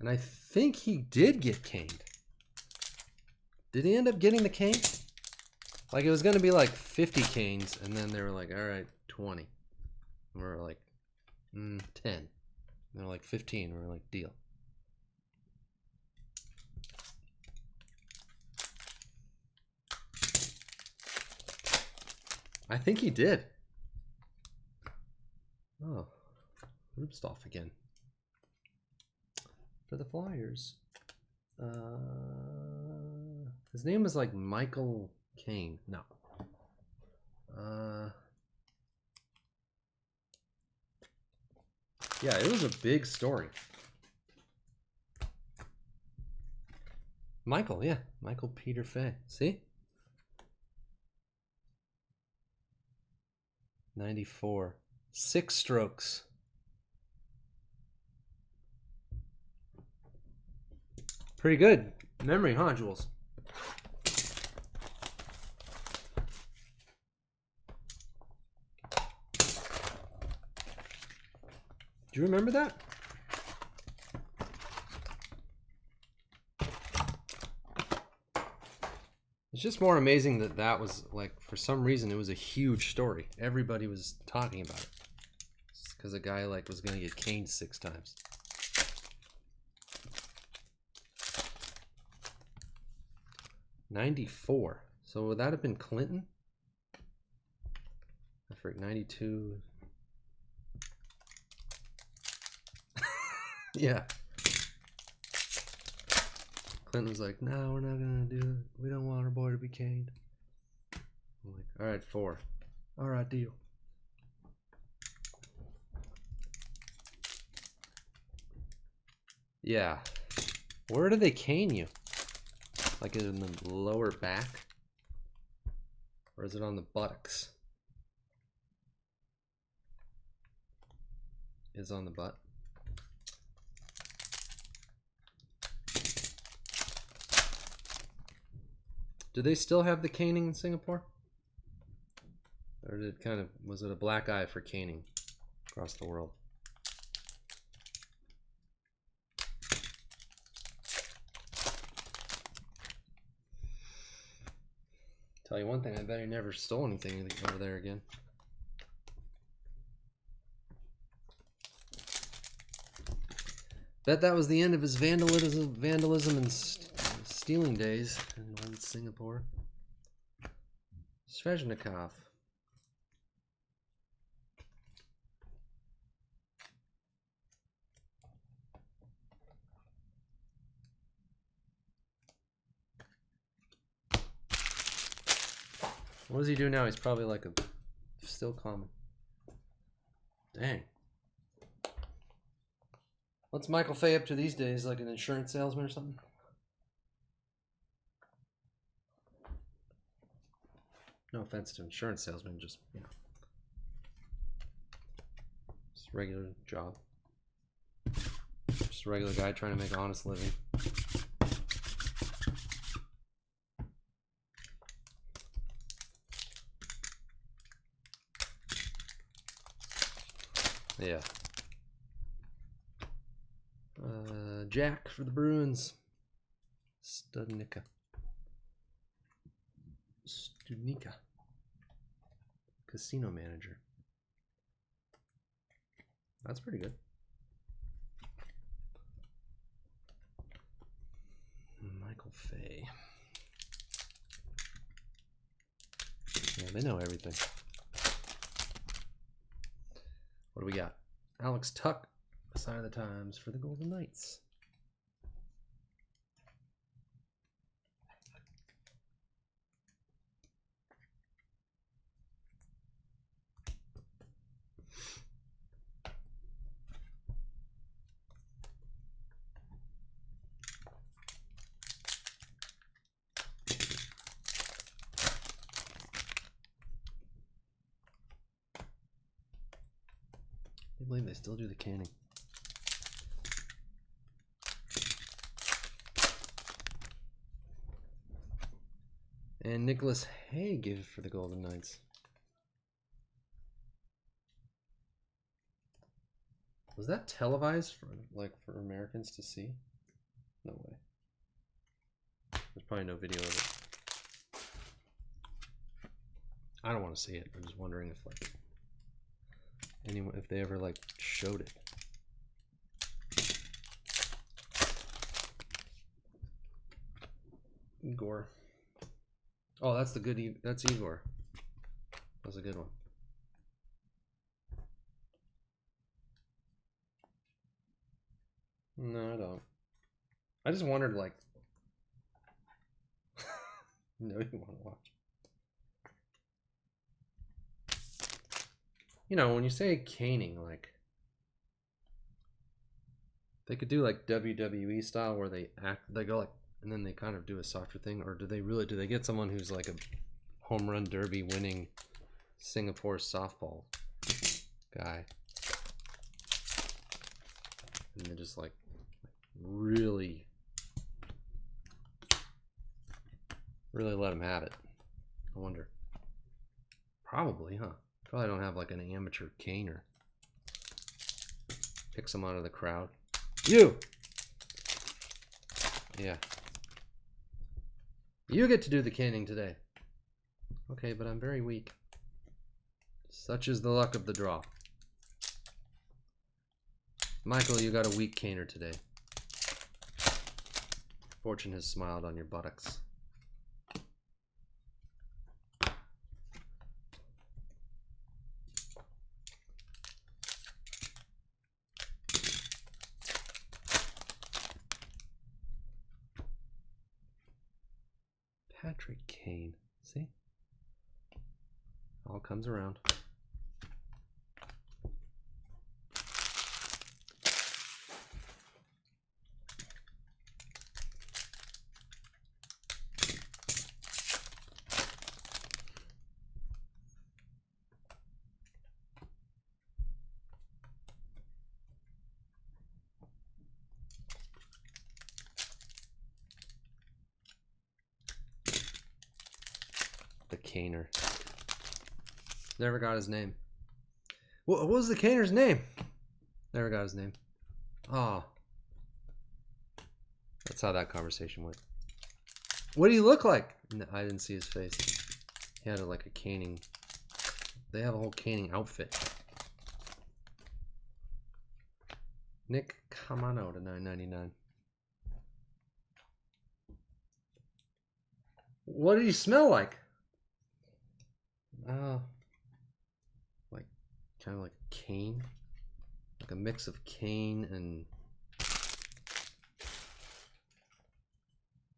And I think he did get caned. Did he end up getting the cane? Like, it was going to be like 50 canes, and then they were like, all right, 20. And we were like, 10. And they're like 15. We were like, deal. I think he did. Oh, Rubstoff again. For the Flyers. His name is like Michael Kane. No. Yeah, it was a big story. Michael, yeah. Michael Peter Fay. See? 94. 6 strokes. Pretty good memory, huh, Jules? Do you remember that? It's just more amazing that that was, like, for some reason, it was a huge story. Everybody was talking about it. Because a guy, like, was going to get caned 6 times. '94. So would that have been Clinton? I forget, 92. Yeah. Clinton was like, no, we're not going to do it. We don't want our boy to be caned. I'm like, all right, 4. All right, deal. Yeah. Where do they cane you? Like in the lower back? Or is it on the buttocks? Is on the butt. Do they still have the caning in Singapore? Or did it kind of, was it a black eye for caning across the world? Tell you one thing, I bet he never stole anything over there again. Bet that was the end of his vandalism and stealing days in old Singapore. Sveshnikov. What does he do now? He's probably like a still common. Dang. What's Michael Fay up to these days? Like an insurance salesman or something? No offense to insurance salesmen, just, you know, just a regular job. Just a regular guy trying to make an honest living. Yeah. Jack for the Bruins. Studnicka. Casino manager. That's pretty good. Michael Fay. Yeah, they know everything. What do we got? Alex Tuck, Sign of the Times for the Golden Knights. I believe they still do the canning. And Nicholas Hay gave it for the Golden Knights. Was that televised for Americans to see? No way. There's probably no video of it. I don't want to see it. I'm just wondering if anyone, if they ever showed it. Igor. Oh, that's the good. That's Igor. That's a good one. No, I don't. I just wondered, no, you want to watch. You know, when you say caning, they could do WWE style where they go and then they kind of do a softer thing, or do they get someone who's like a home run derby winning Singapore softball guy, and they just really let him have it? I wonder. Probably, huh? Probably don't have an amateur caner. Pick some out of the crowd. You! Yeah. You get to do the caning today. Okay, but I'm very weak. Such is the luck of the draw. Michael, you got a weak caner today. Fortune has smiled on your buttocks. Patrick Kane. See? All comes around. caner. Never got his name. What was the caner's name? Never got his name. Oh. That's how that conversation went. What do you look like? No, I didn't see his face. He had like a caning. They have a whole caning outfit. Nick Kamano to $9.99. What did he smell like? Like kind of like cane, like a mix of cane and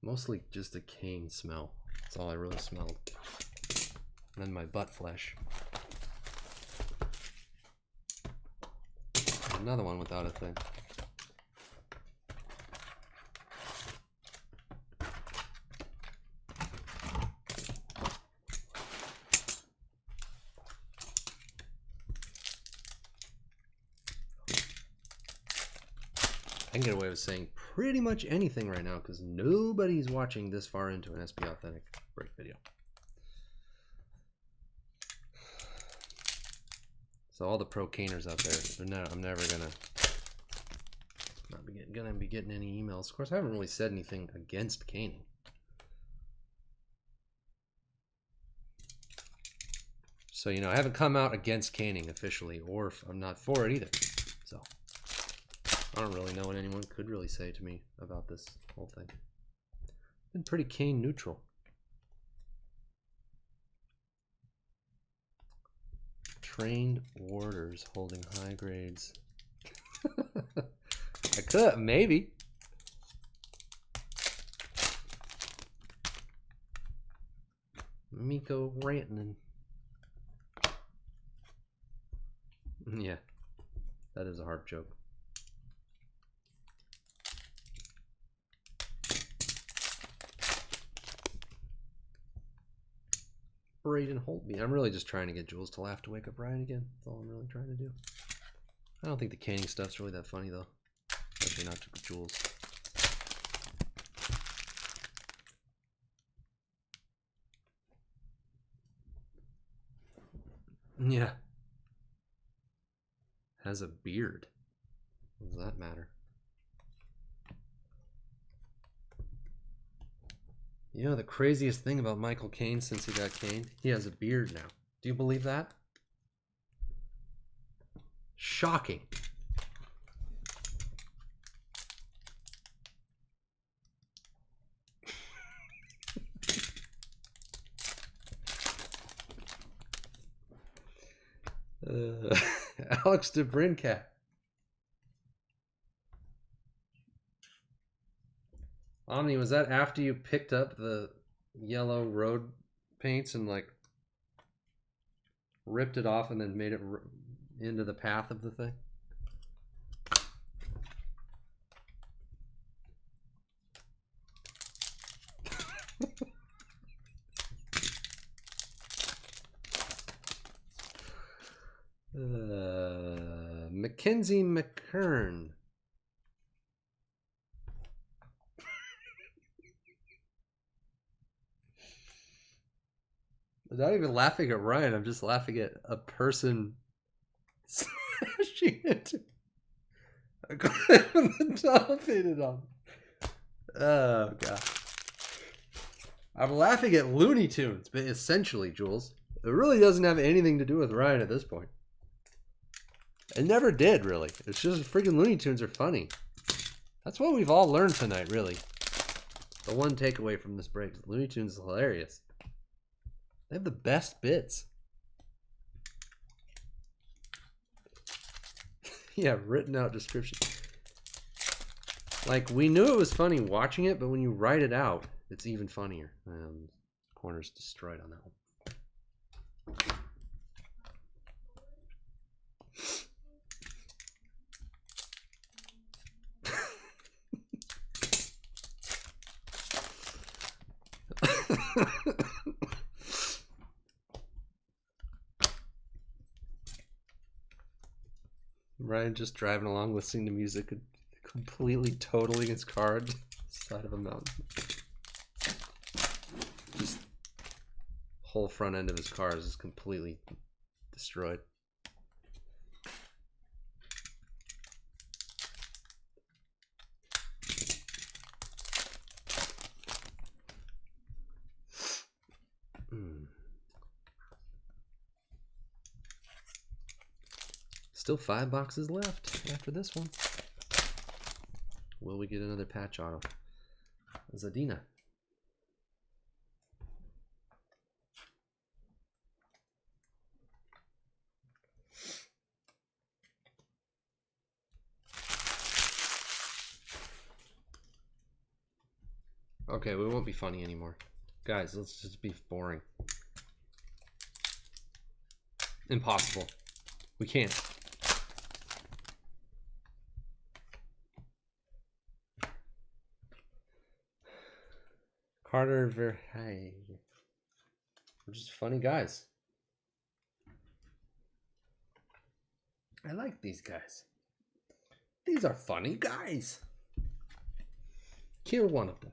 mostly just a cane smell. That's all I really smelled. And then my butt flesh. Another one without a thing. I can get away with saying pretty much anything right now because nobody's watching this far into an SP Authentic break video. So all the pro caners out there, I'm never gonna be getting any emails. Of course, I haven't really said anything against caning. So, you know, I haven't come out against caning officially, or I'm not for it either. So I don't really know what anyone could really say to me about this whole thing. Been pretty cane neutral. Trained warders holding high grades. I could, maybe. Miko Rantanen. Yeah, that is a harp joke. Braden Holtby. I'm really just trying to get Jules to laugh to wake up Ryan again. That's all I'm really trying to do. I don't think the caning stuff's really that funny though. Especially not to Jules. Yeah. Has a beard. What does that matter? You know the craziest thing about Michael Caine since he got caned? He has a beard now. Do you believe that? Shocking. Alex DeBrincat. Omni, was that after you picked up the yellow road paints and like ripped it off and then made it into the path of the thing? Mackenzie McKern. I'm not even laughing at Ryan. I'm just laughing at a person smashing into a clip with the top painted on. Oh, God. I'm laughing at Looney Tunes, but essentially, Jules, it really doesn't have anything to do with Ryan at this point. It never did, really. It's just freaking Looney Tunes are funny. That's what we've all learned tonight, really. The one takeaway from this break is Looney Tunes is hilarious. They have the best bits. Yeah, written out description. Like, we knew it was funny watching it, but when you write it out, it's even funnier. Corner's destroyed on that one. Ryan just driving along listening to music and completely totaling his car on the side of a mountain. Just whole front end of his car is just completely destroyed. Still 5 boxes left after this one. Will we get another patch auto? Zadina. Okay, we won't be funny anymore. Guys, let's just be boring. Impossible. We can't. Carter Verhey. We're just funny guys. I like these guys. These are funny guys. Kill one of them.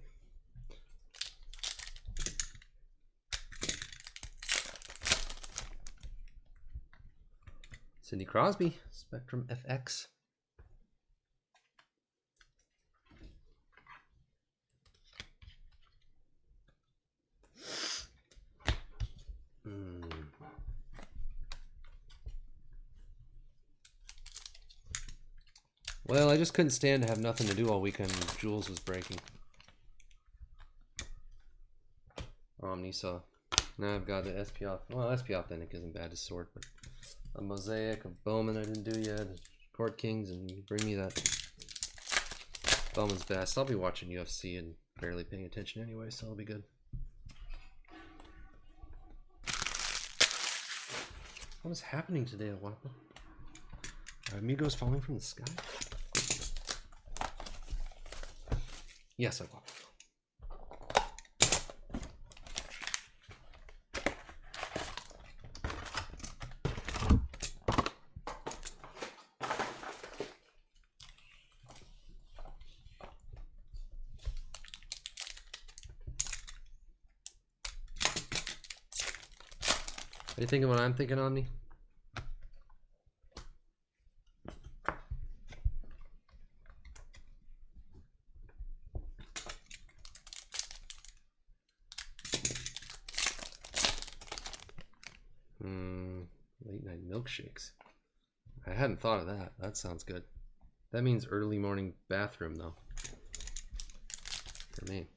Sidney Crosby, Spectrum FX. Well, I just couldn't stand to have nothing to do all weekend when Jules was breaking. Omnisaw. Now I've got the SP off. Well, SP Authentic isn't bad to sort, but a mosaic of Bowman I didn't do yet. Court Kings, and you bring me that Bowman's best. I'll be watching UFC and barely paying attention anyway, so I'll be good. What is happening today at Wappa? Are amigos falling from the sky? Yes, I will. Are you thinking what I'm thinking, Omni? Late night milkshakes. I hadn't thought of that. That sounds good. That means early morning bathroom, though. For me.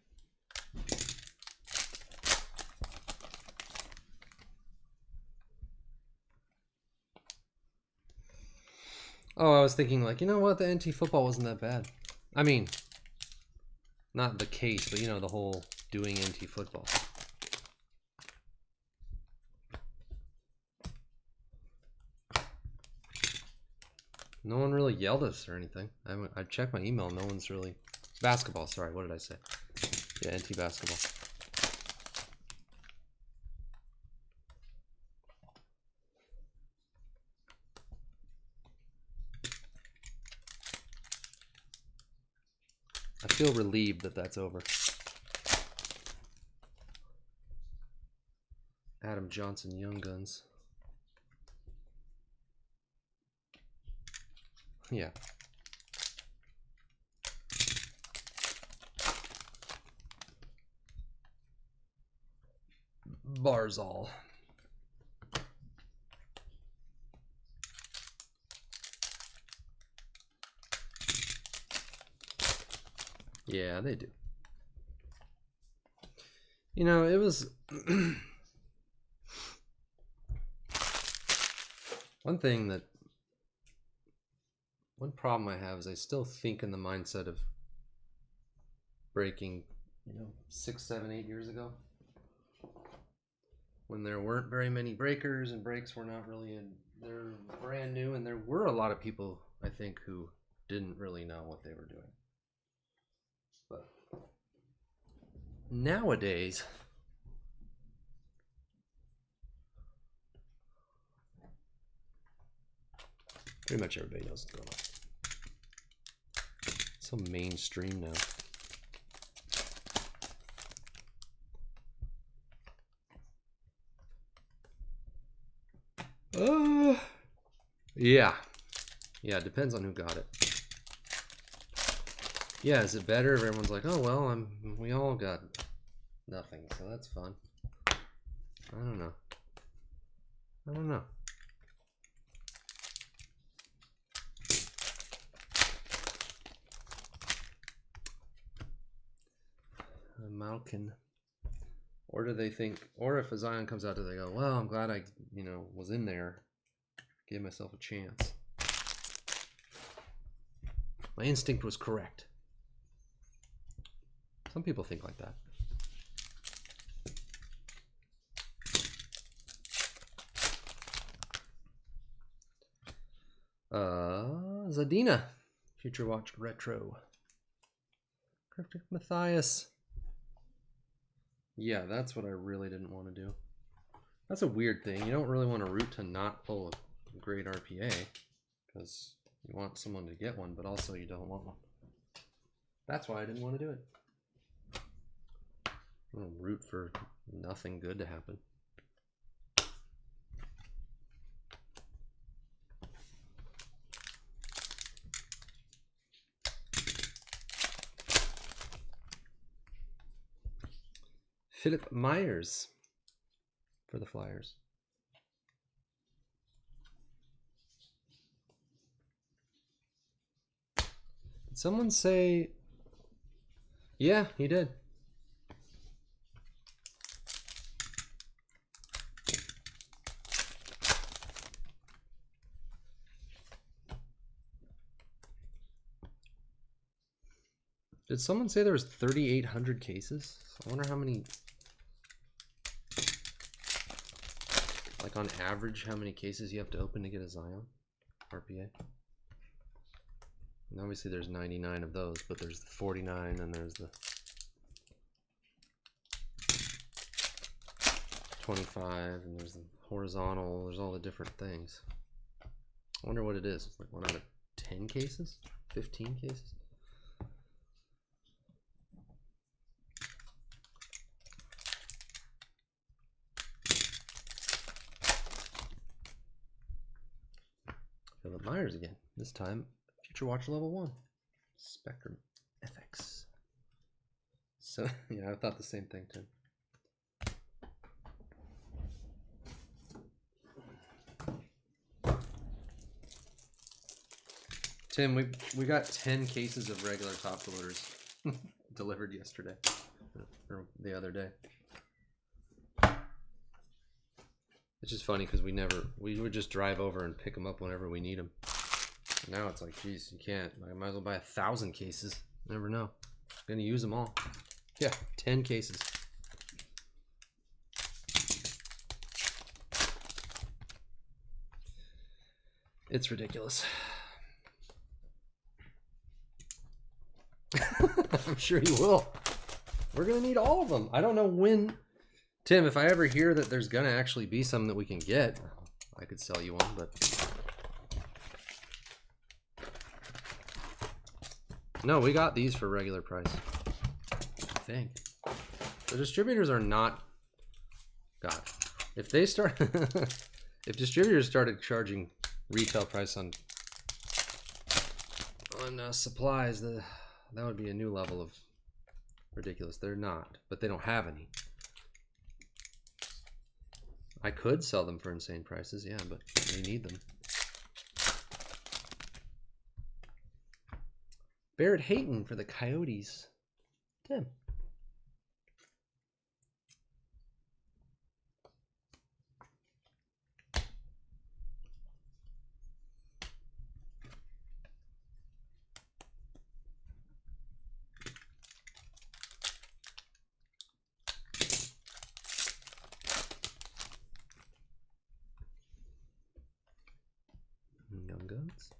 Oh, I was thinking, like, you know what? The NT football wasn't that bad. I mean, not the case, but, you know, the whole doing NT football. No one really yelled at us or anything. I checked my email. No one's really... Basketball, sorry. What did I say? Yeah, NT basketball. I feel relieved that that's over. Adam Johnson, Young Guns. Yeah. Barzal. Yeah, they do. You know, it was... One problem I have is I still think in the mindset of breaking, you know, 6, 7, 8 years ago. When there weren't very many breakers and breaks were not really they're brand new, and there were a lot of people, I think, who didn't really know what they were doing. But nowadays, pretty much everybody knows what's going on. So mainstream now. Yeah. Yeah, it depends on who got it. Yeah, is it better if everyone's like, oh, well, we all got nothing, so that's fun. I don't know. I don't know. Malkin. Or do they think, or if a Zion comes out, do they go, well, I'm glad I, was in there. Gave myself a chance. My instinct was correct. Some people think like that. Zadina. Future Watch Retro. Cryptic Matthias. Yeah, that's what I really didn't want to do. That's a weird thing. You don't really want to root to not pull a great RPA because you want someone to get one, but also you don't want one. That's why I didn't want to do it. I don't root for nothing good to happen. Philip Myers for the Flyers. Did someone say... Yeah, he did. Did someone say there was 3,800 cases? I wonder how many... Like on average, how many cases you have to open to get a Zion RPA? And obviously there's 99 of those, but there's the 49 and there's the 25 and there's the horizontal, there's all the different things. I wonder what it is. It's like 1 out of 10 cases? 15 cases? Philip Myers again. This time, Future Watch level 1. Spectrum FX. So, yeah, I thought the same thing, too. Tim, we got 10 cases of regular top loaders delivered yesterday, or the other day. It's just funny because we would just drive over and pick them up whenever we need them. Now it's like, geez, you can't. I might as well buy 1,000 cases. Never know. I'm gonna use them all. Yeah, 10 cases. It's ridiculous. I'm sure you will. We're gonna need all of them. I don't know when. Tim, if I ever hear that there's gonna actually be some that we can get, I could sell you one, but no, we got these for regular price. I think the distributors are not. God, if they start, if distributors started charging retail price on supplies, that would be a new level of ridiculous. They're not, but they don't have any. I could sell them for insane prices, yeah, but we need them. Barrett Hayton for the Coyotes. Tim. Young Guns.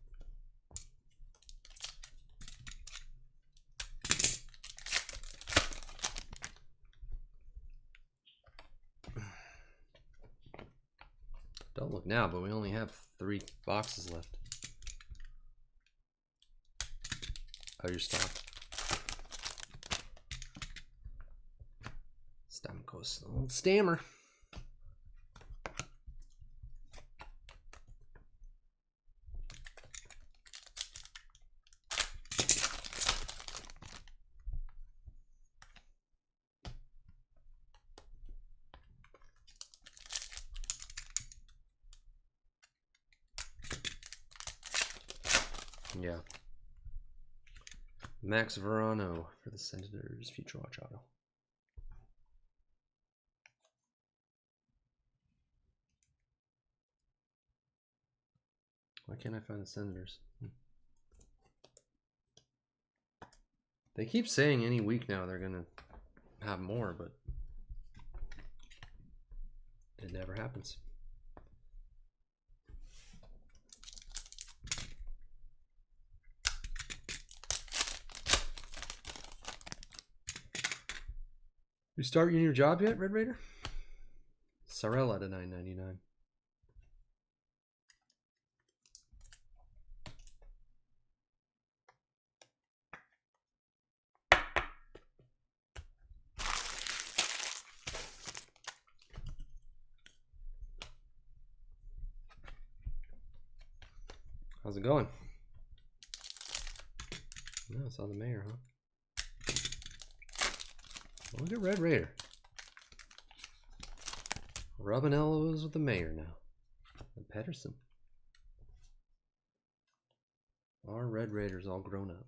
Don't look now, but we only have 3 boxes left. Oh, you're stopped. Stamkos, old stammer. Yeah. Max Verano for the Senators. Future Watch Auto. Why can't I find the Senators? They keep saying any week now they're going to have more, but it never happens. You start your new job yet, Red Raider? Sorella to $9.99. How's it going? No, it's on the mayor, huh? Look at Red Raider. Rubbing elbows with the mayor now. And Pedersen. Our Red Raiders all grown up.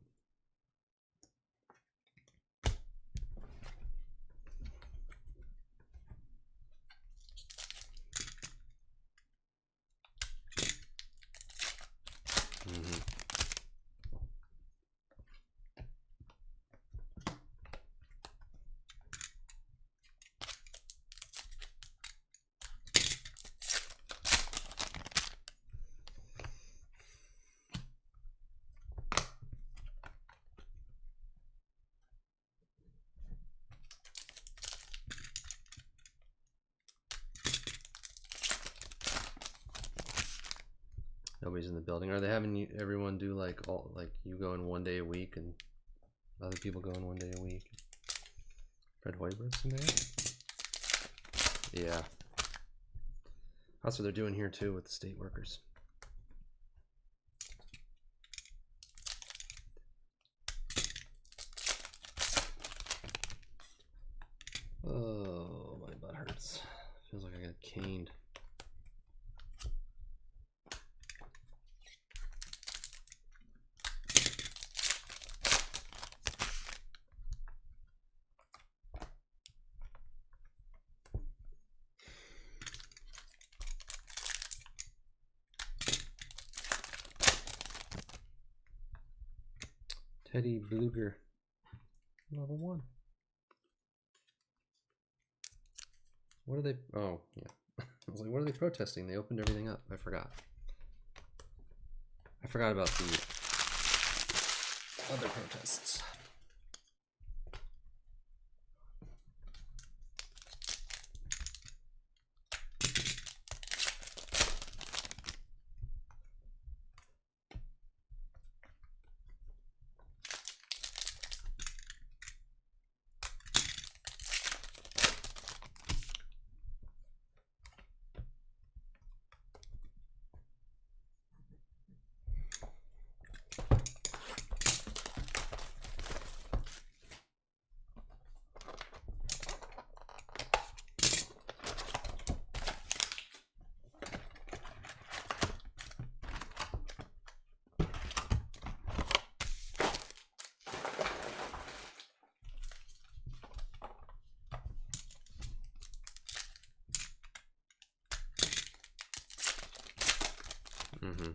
Nobody's in the building. Are they having everyone do like you go in 1 day a week and other people go in 1 day a week? Fred Hoiberg's in there? Yeah. That's what they're doing here too with the state workers. Oh, my butt hurts. Feels like I got caned. Teddy Bluger, level 1. What are they? Oh, yeah. I was like, what are they protesting? They opened everything up. I forgot. I forgot about the other protests. Mm-hmm.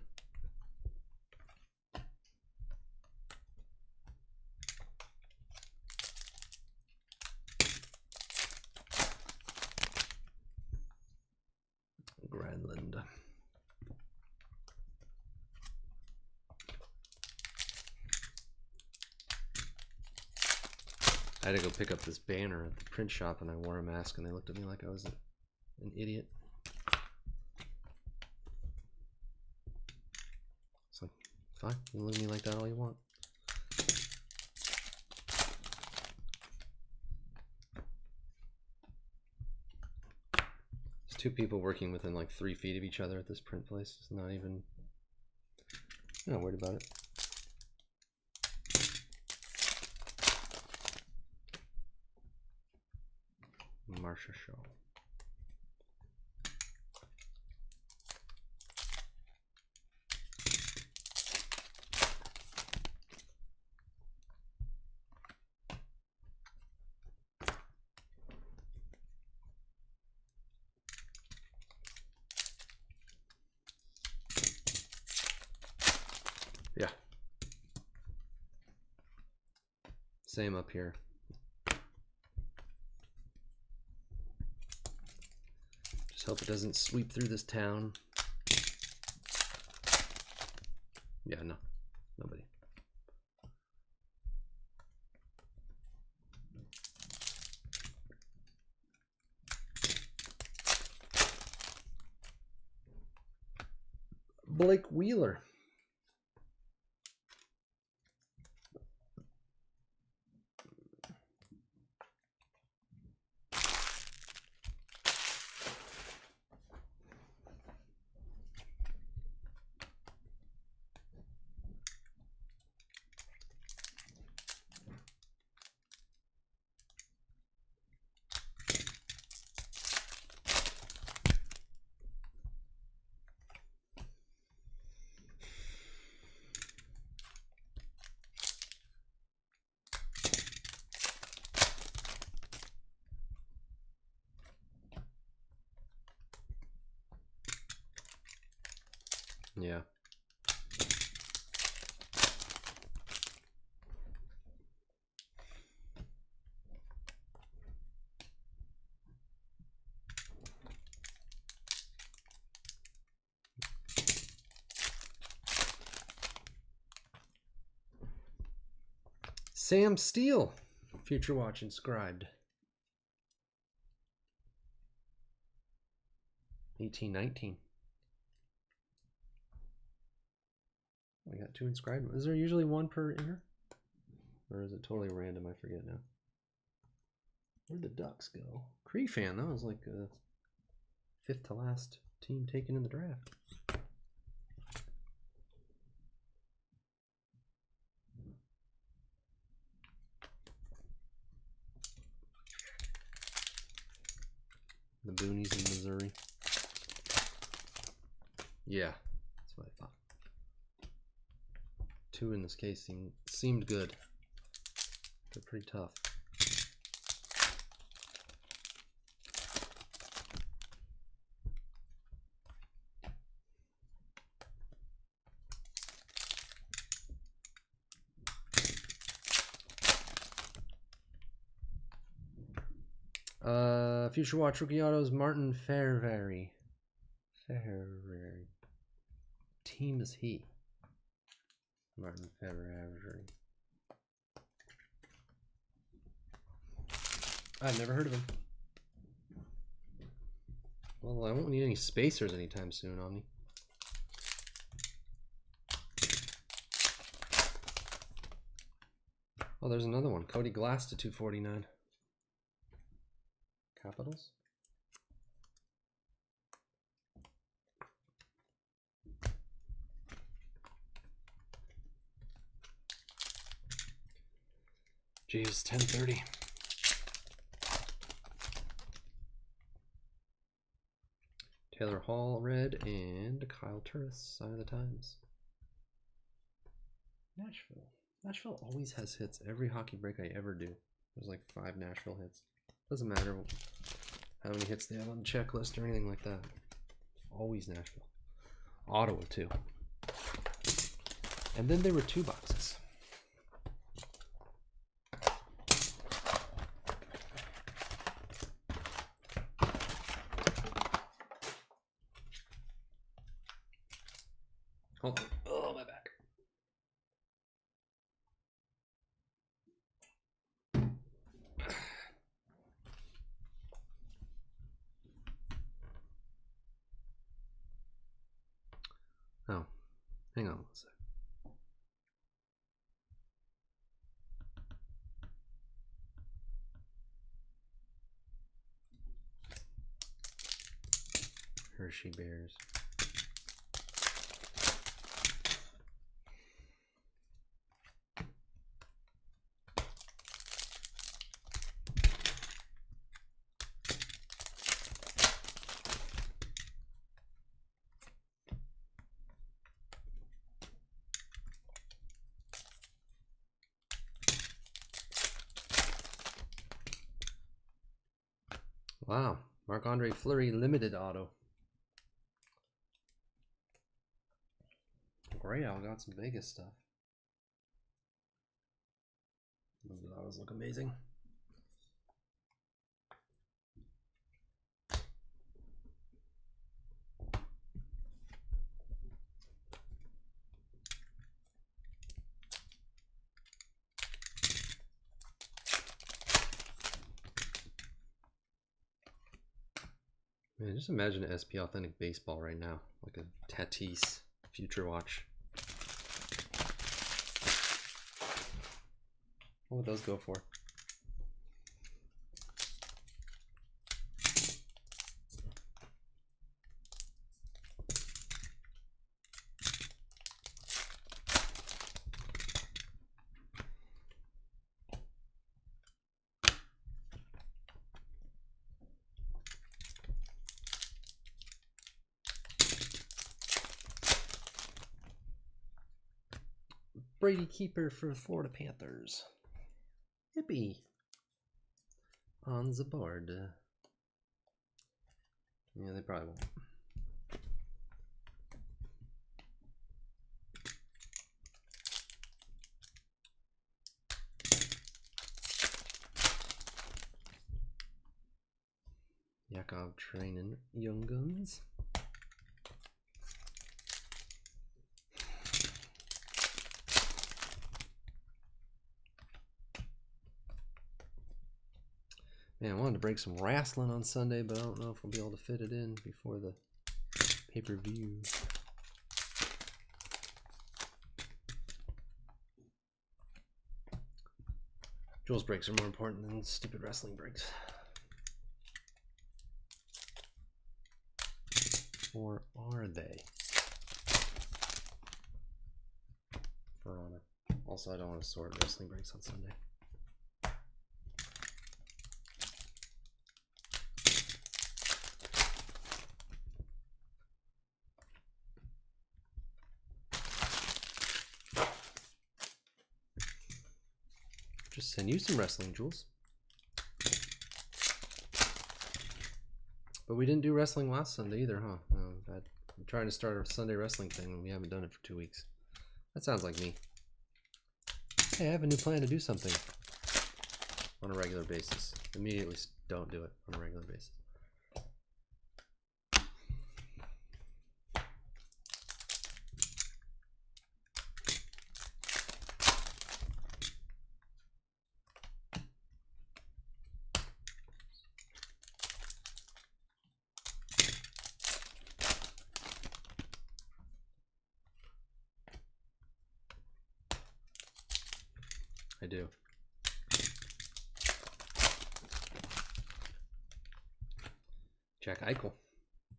Granlund. I had to go pick up this banner at the print shop and I wore a mask and they looked at me like I was an idiot. It's like, fine, you can look at me like that all you want. There's 2 people working within like 3 feet of each other at this print place. It's not even, I'm not worried about it. Marsha Shaw. Same up here. Just hope it doesn't sweep through this town. Yeah, no. Nobody. Blake Wheeler. Yeah. Sam Steele, Future Watch inscribed. 1819. I got 2 inscribed. Is there usually 1 per inner? Or is it totally random? I forget now. Where'd the Ducks go? Cree fan, that was like a 5th to last team taken in the draft. The Boonies in Missouri. Yeah, that's what I thought. 2 in this case seemed good. They're pretty tough. Future Watch rookie autos, Martin Ferrari. Team is he? Martin Ferrari. I've never heard of him. Well, I won't need any spacers anytime soon, Omni. Oh, there's another one. Cody Glass to 249. Capitals. Jeez, 10:30. Taylor Hall, red, and Kyle Turris, Sign of the Times. Nashville always has hits. Every hockey break I ever do, there's like 5 Nashville hits. Doesn't matter how many hits they have on the checklist or anything like that. Always Nashville. Ottawa too. And then there were 2 boxes. Hold on. Oh, my back. Oh, hang on one sec. Hershey Bears. Wow, Marc-Andre Fleury limited auto. Gray Owl got some Vegas stuff. Limited auto those look amazing. Man, just imagine an SP Authentic Baseball right now, like a Tatis Future Watch. What would those go for? Brady Keeper for Florida Panthers. Hippie on the board. Yeah, they probably won't. Yakov training young guns. Man, I wanted to break some wrestling on Sunday, but I don't know if we'll be able to fit it in before the pay-per-view. Jules breaks are more important than stupid wrestling breaks. Or are they? For honor. Also, I don't want to sort wrestling breaks on Sunday. Just send you some wrestling, Jules. But we didn't do wrestling last Sunday either, huh? No, I'm trying to start a Sunday wrestling thing and we haven't done it for 2 weeks. That sounds like me. Hey, I have a new plan to do something on a regular basis. Immediately don't do it on a regular basis. I do. Jack Eichel.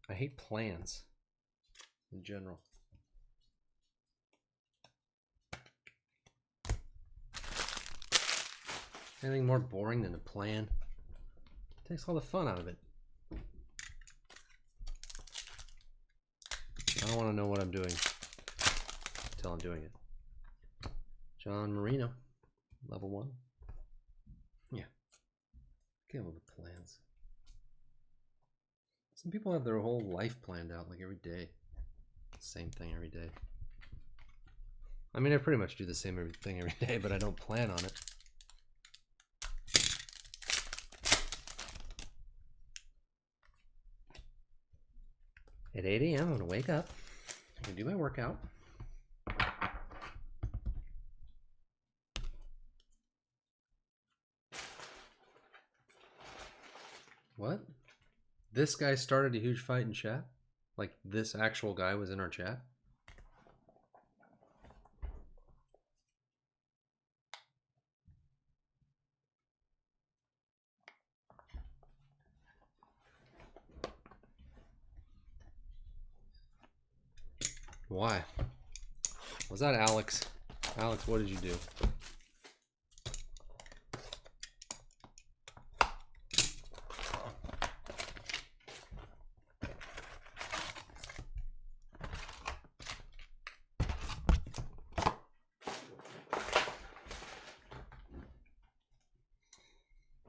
I hate plans in general. Anything more boring than a plan? It takes all the fun out of it. I don't want to know what I'm doing until I'm doing it. John Marino. Level 1. Yeah. Get with the plans. Some people have their whole life planned out, like every day. Same thing every day. I mean, I pretty much do the same thing every day, but I don't plan on it. At 8 a.m., I'm going to wake up. I'm going to do my workout. What? This guy started a huge fight in chat? Like this actual guy was in our chat? Why? Was that Alex? Alex, what did you do?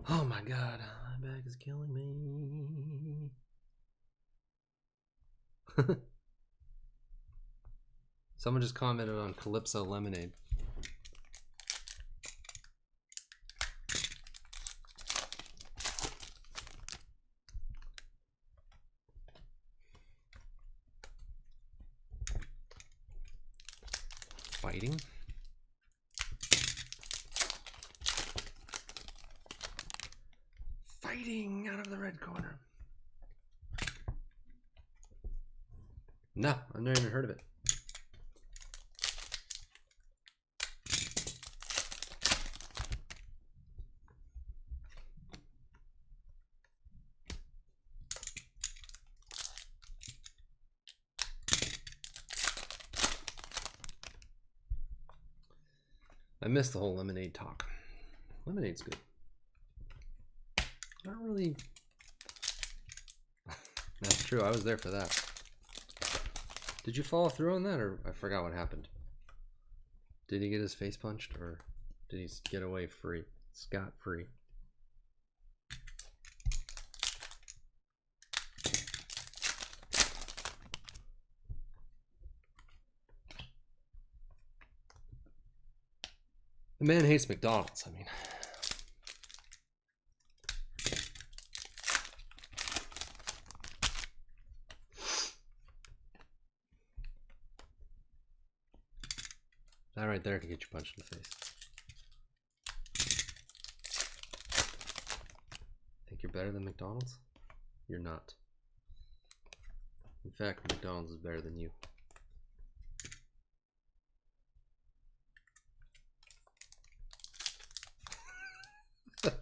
Oh my god, my back is killing me. Someone just commented on Calypso Lemonade. Fighting. Fighting out of the red corner. No, I've never even heard of it. I missed the whole lemonade talk. Lemonade's good. Not really. That's true. I was there for that. Did you follow through on that, or I forgot what happened? Did he get his face punched, or did he get away free, scot-free? The man hates McDonald's. I mean, that right there could get you punched in the face. Think you're better than McDonald's? You're not. In fact, McDonald's is better than you.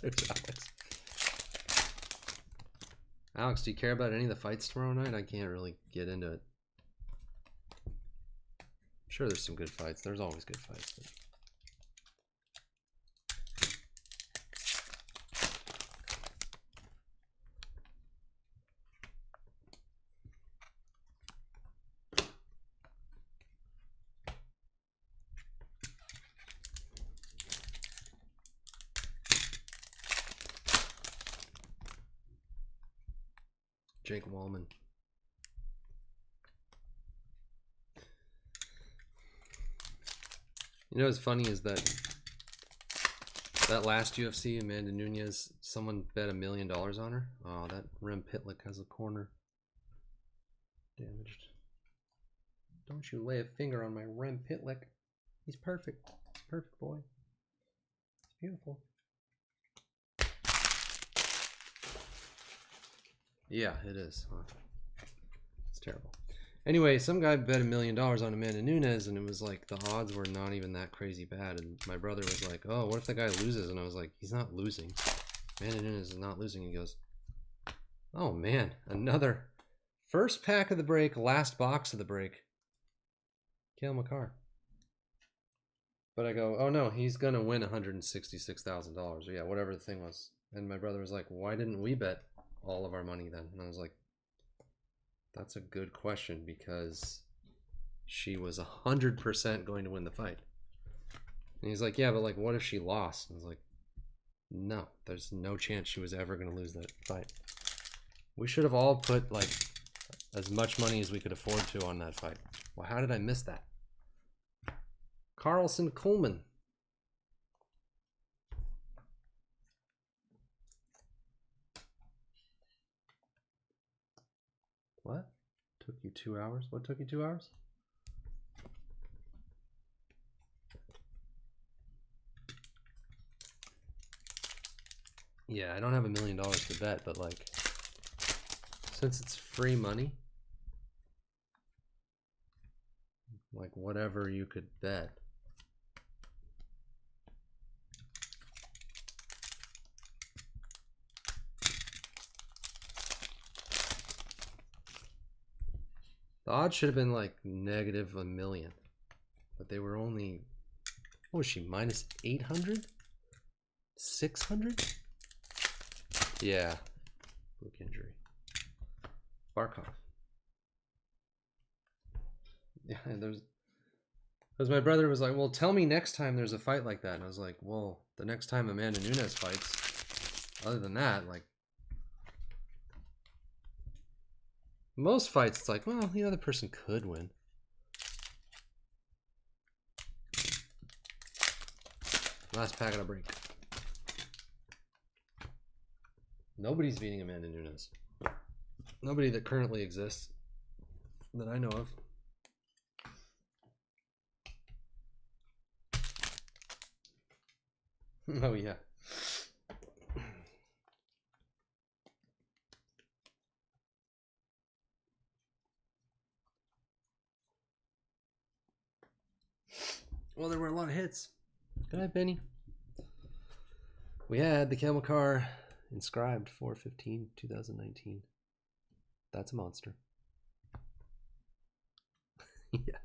There's Alex. Alex, do you care about any of the fights tomorrow night? I can't really get into it. I'm sure there's some good fights. There's always good fights. But... Jake Wallman. You know what's funny is that last UFC, Amanda Nunes, someone bet $1 million on her. Oh, that Rem Pitlick has a corner damaged. Don't you lay a finger on my Rem Pitlick. He's perfect. He's a perfect boy. It's beautiful. Yeah, it is. Huh? It's terrible. Anyway, some guy bet $1 million on Amanda Nunes, and it was like the odds were not even that crazy bad. And my brother was like, "Oh, what if the guy loses?" And I was like, "He's not losing. Amanda Nunes is not losing." He goes, "Oh man, another first pack of the break, last box of the break." Cale Makar. But I go, "Oh no, he's gonna win $166,000, or yeah, whatever the thing was." And my brother was like, "Why didn't we bet all of our money then?" And I was like, that's a good question, because she was 100% going to win the fight. And he's like, yeah, but like, what if she lost? And I was like, no, there's no chance she was ever going to lose that fight. We should have all put like as much money as we could afford to on that fight. Well, how did I miss that? Carlson Coleman. What? Took you 2 hours? What took you 2 hours? Yeah, I don't have $1 million to bet, but like, since it's free money, like whatever you could bet. The odds should have been like negative $1 million, but they were only, what was she, minus 800? 600? Yeah, book injury. Barkov. Yeah, and there's, because my brother was like, well, tell me next time there's a fight like that. And I was like, well, the next time Amanda Nunes fights, other than that, like, most fights, it's like, well, the other person could win. Last packet of break. Nobody's beating Amanda Nunes. Nobody that currently exists that I know of. Oh, yeah. Well, there were a lot of hits. Good night, Benny. We had the Camel Car inscribed 4/15/2019. That's a monster. Yeah.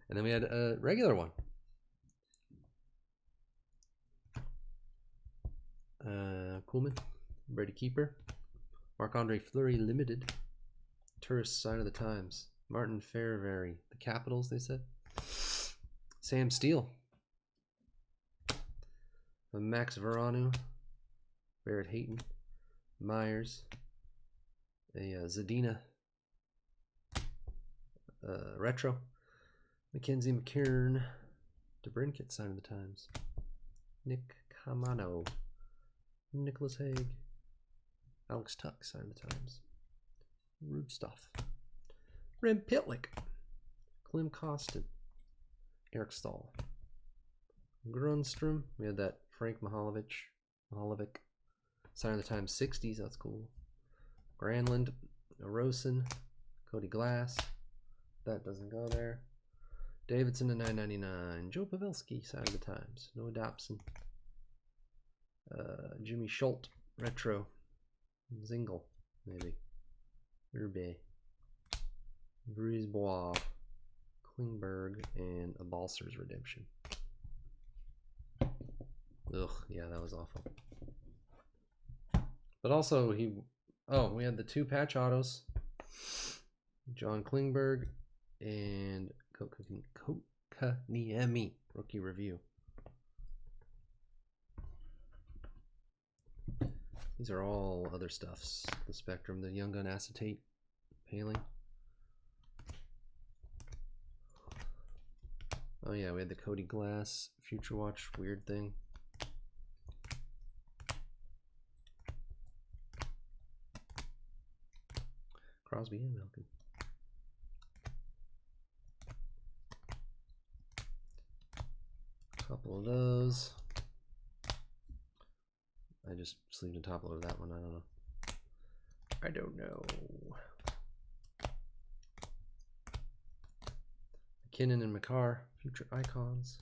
And then we had a regular one. Coolman, Brady Keeper, Marc-Andre Fleury Limited, Tourist Sign of the Times, Martin Fairvary, the Capitals, they said, Sam Steele, Max Veranu, Barrett Hayton, Myers, a Zadina Retro, Mackenzie McKern, DeBrincat Sign of the Times, Nick Camano, Nicholas Haig, Alex Tuck Sign of the Times, Rude Stuff, Rem Pitlick, Klim Kostin, Eric Stahl, Grunstrom. We had that Frank Mahalovic Sign of the Times 60s. That's cool. Granlund, Rosen, Cody Glass. That doesn't go there. Davidson to 9.99. Joe Pavelski Sign of the Times. Noah Dobson. Jimmy Schultz Retro. Zingle maybe. Urbe. Brisebois. Klingberg, and a Balsers Redemption. Ugh, yeah, that was awful. But also, we had the 2 patch autos. John Klingberg and Kokaniemi rookie review. These are all other stuffs. The Spectrum, the Young Gun Acetate Paling. Oh yeah, we had the Cody Glass Future Watch weird thing. Crosby and Malkin. Couple of those. I just sleeved and top loaded that one. I don't know. McKinnon and McCarr, Future Icons.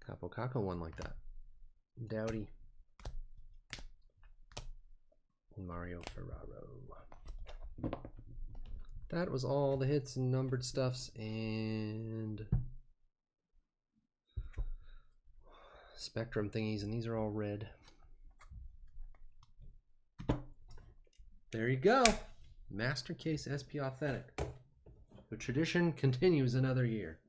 Capo Caco one like that. Dowdy. And Mario Ferraro. That was all the hits and numbered stuffs and Spectrum thingies, and these are all red. There you go. Master Case SP Authentic. The tradition continues another year.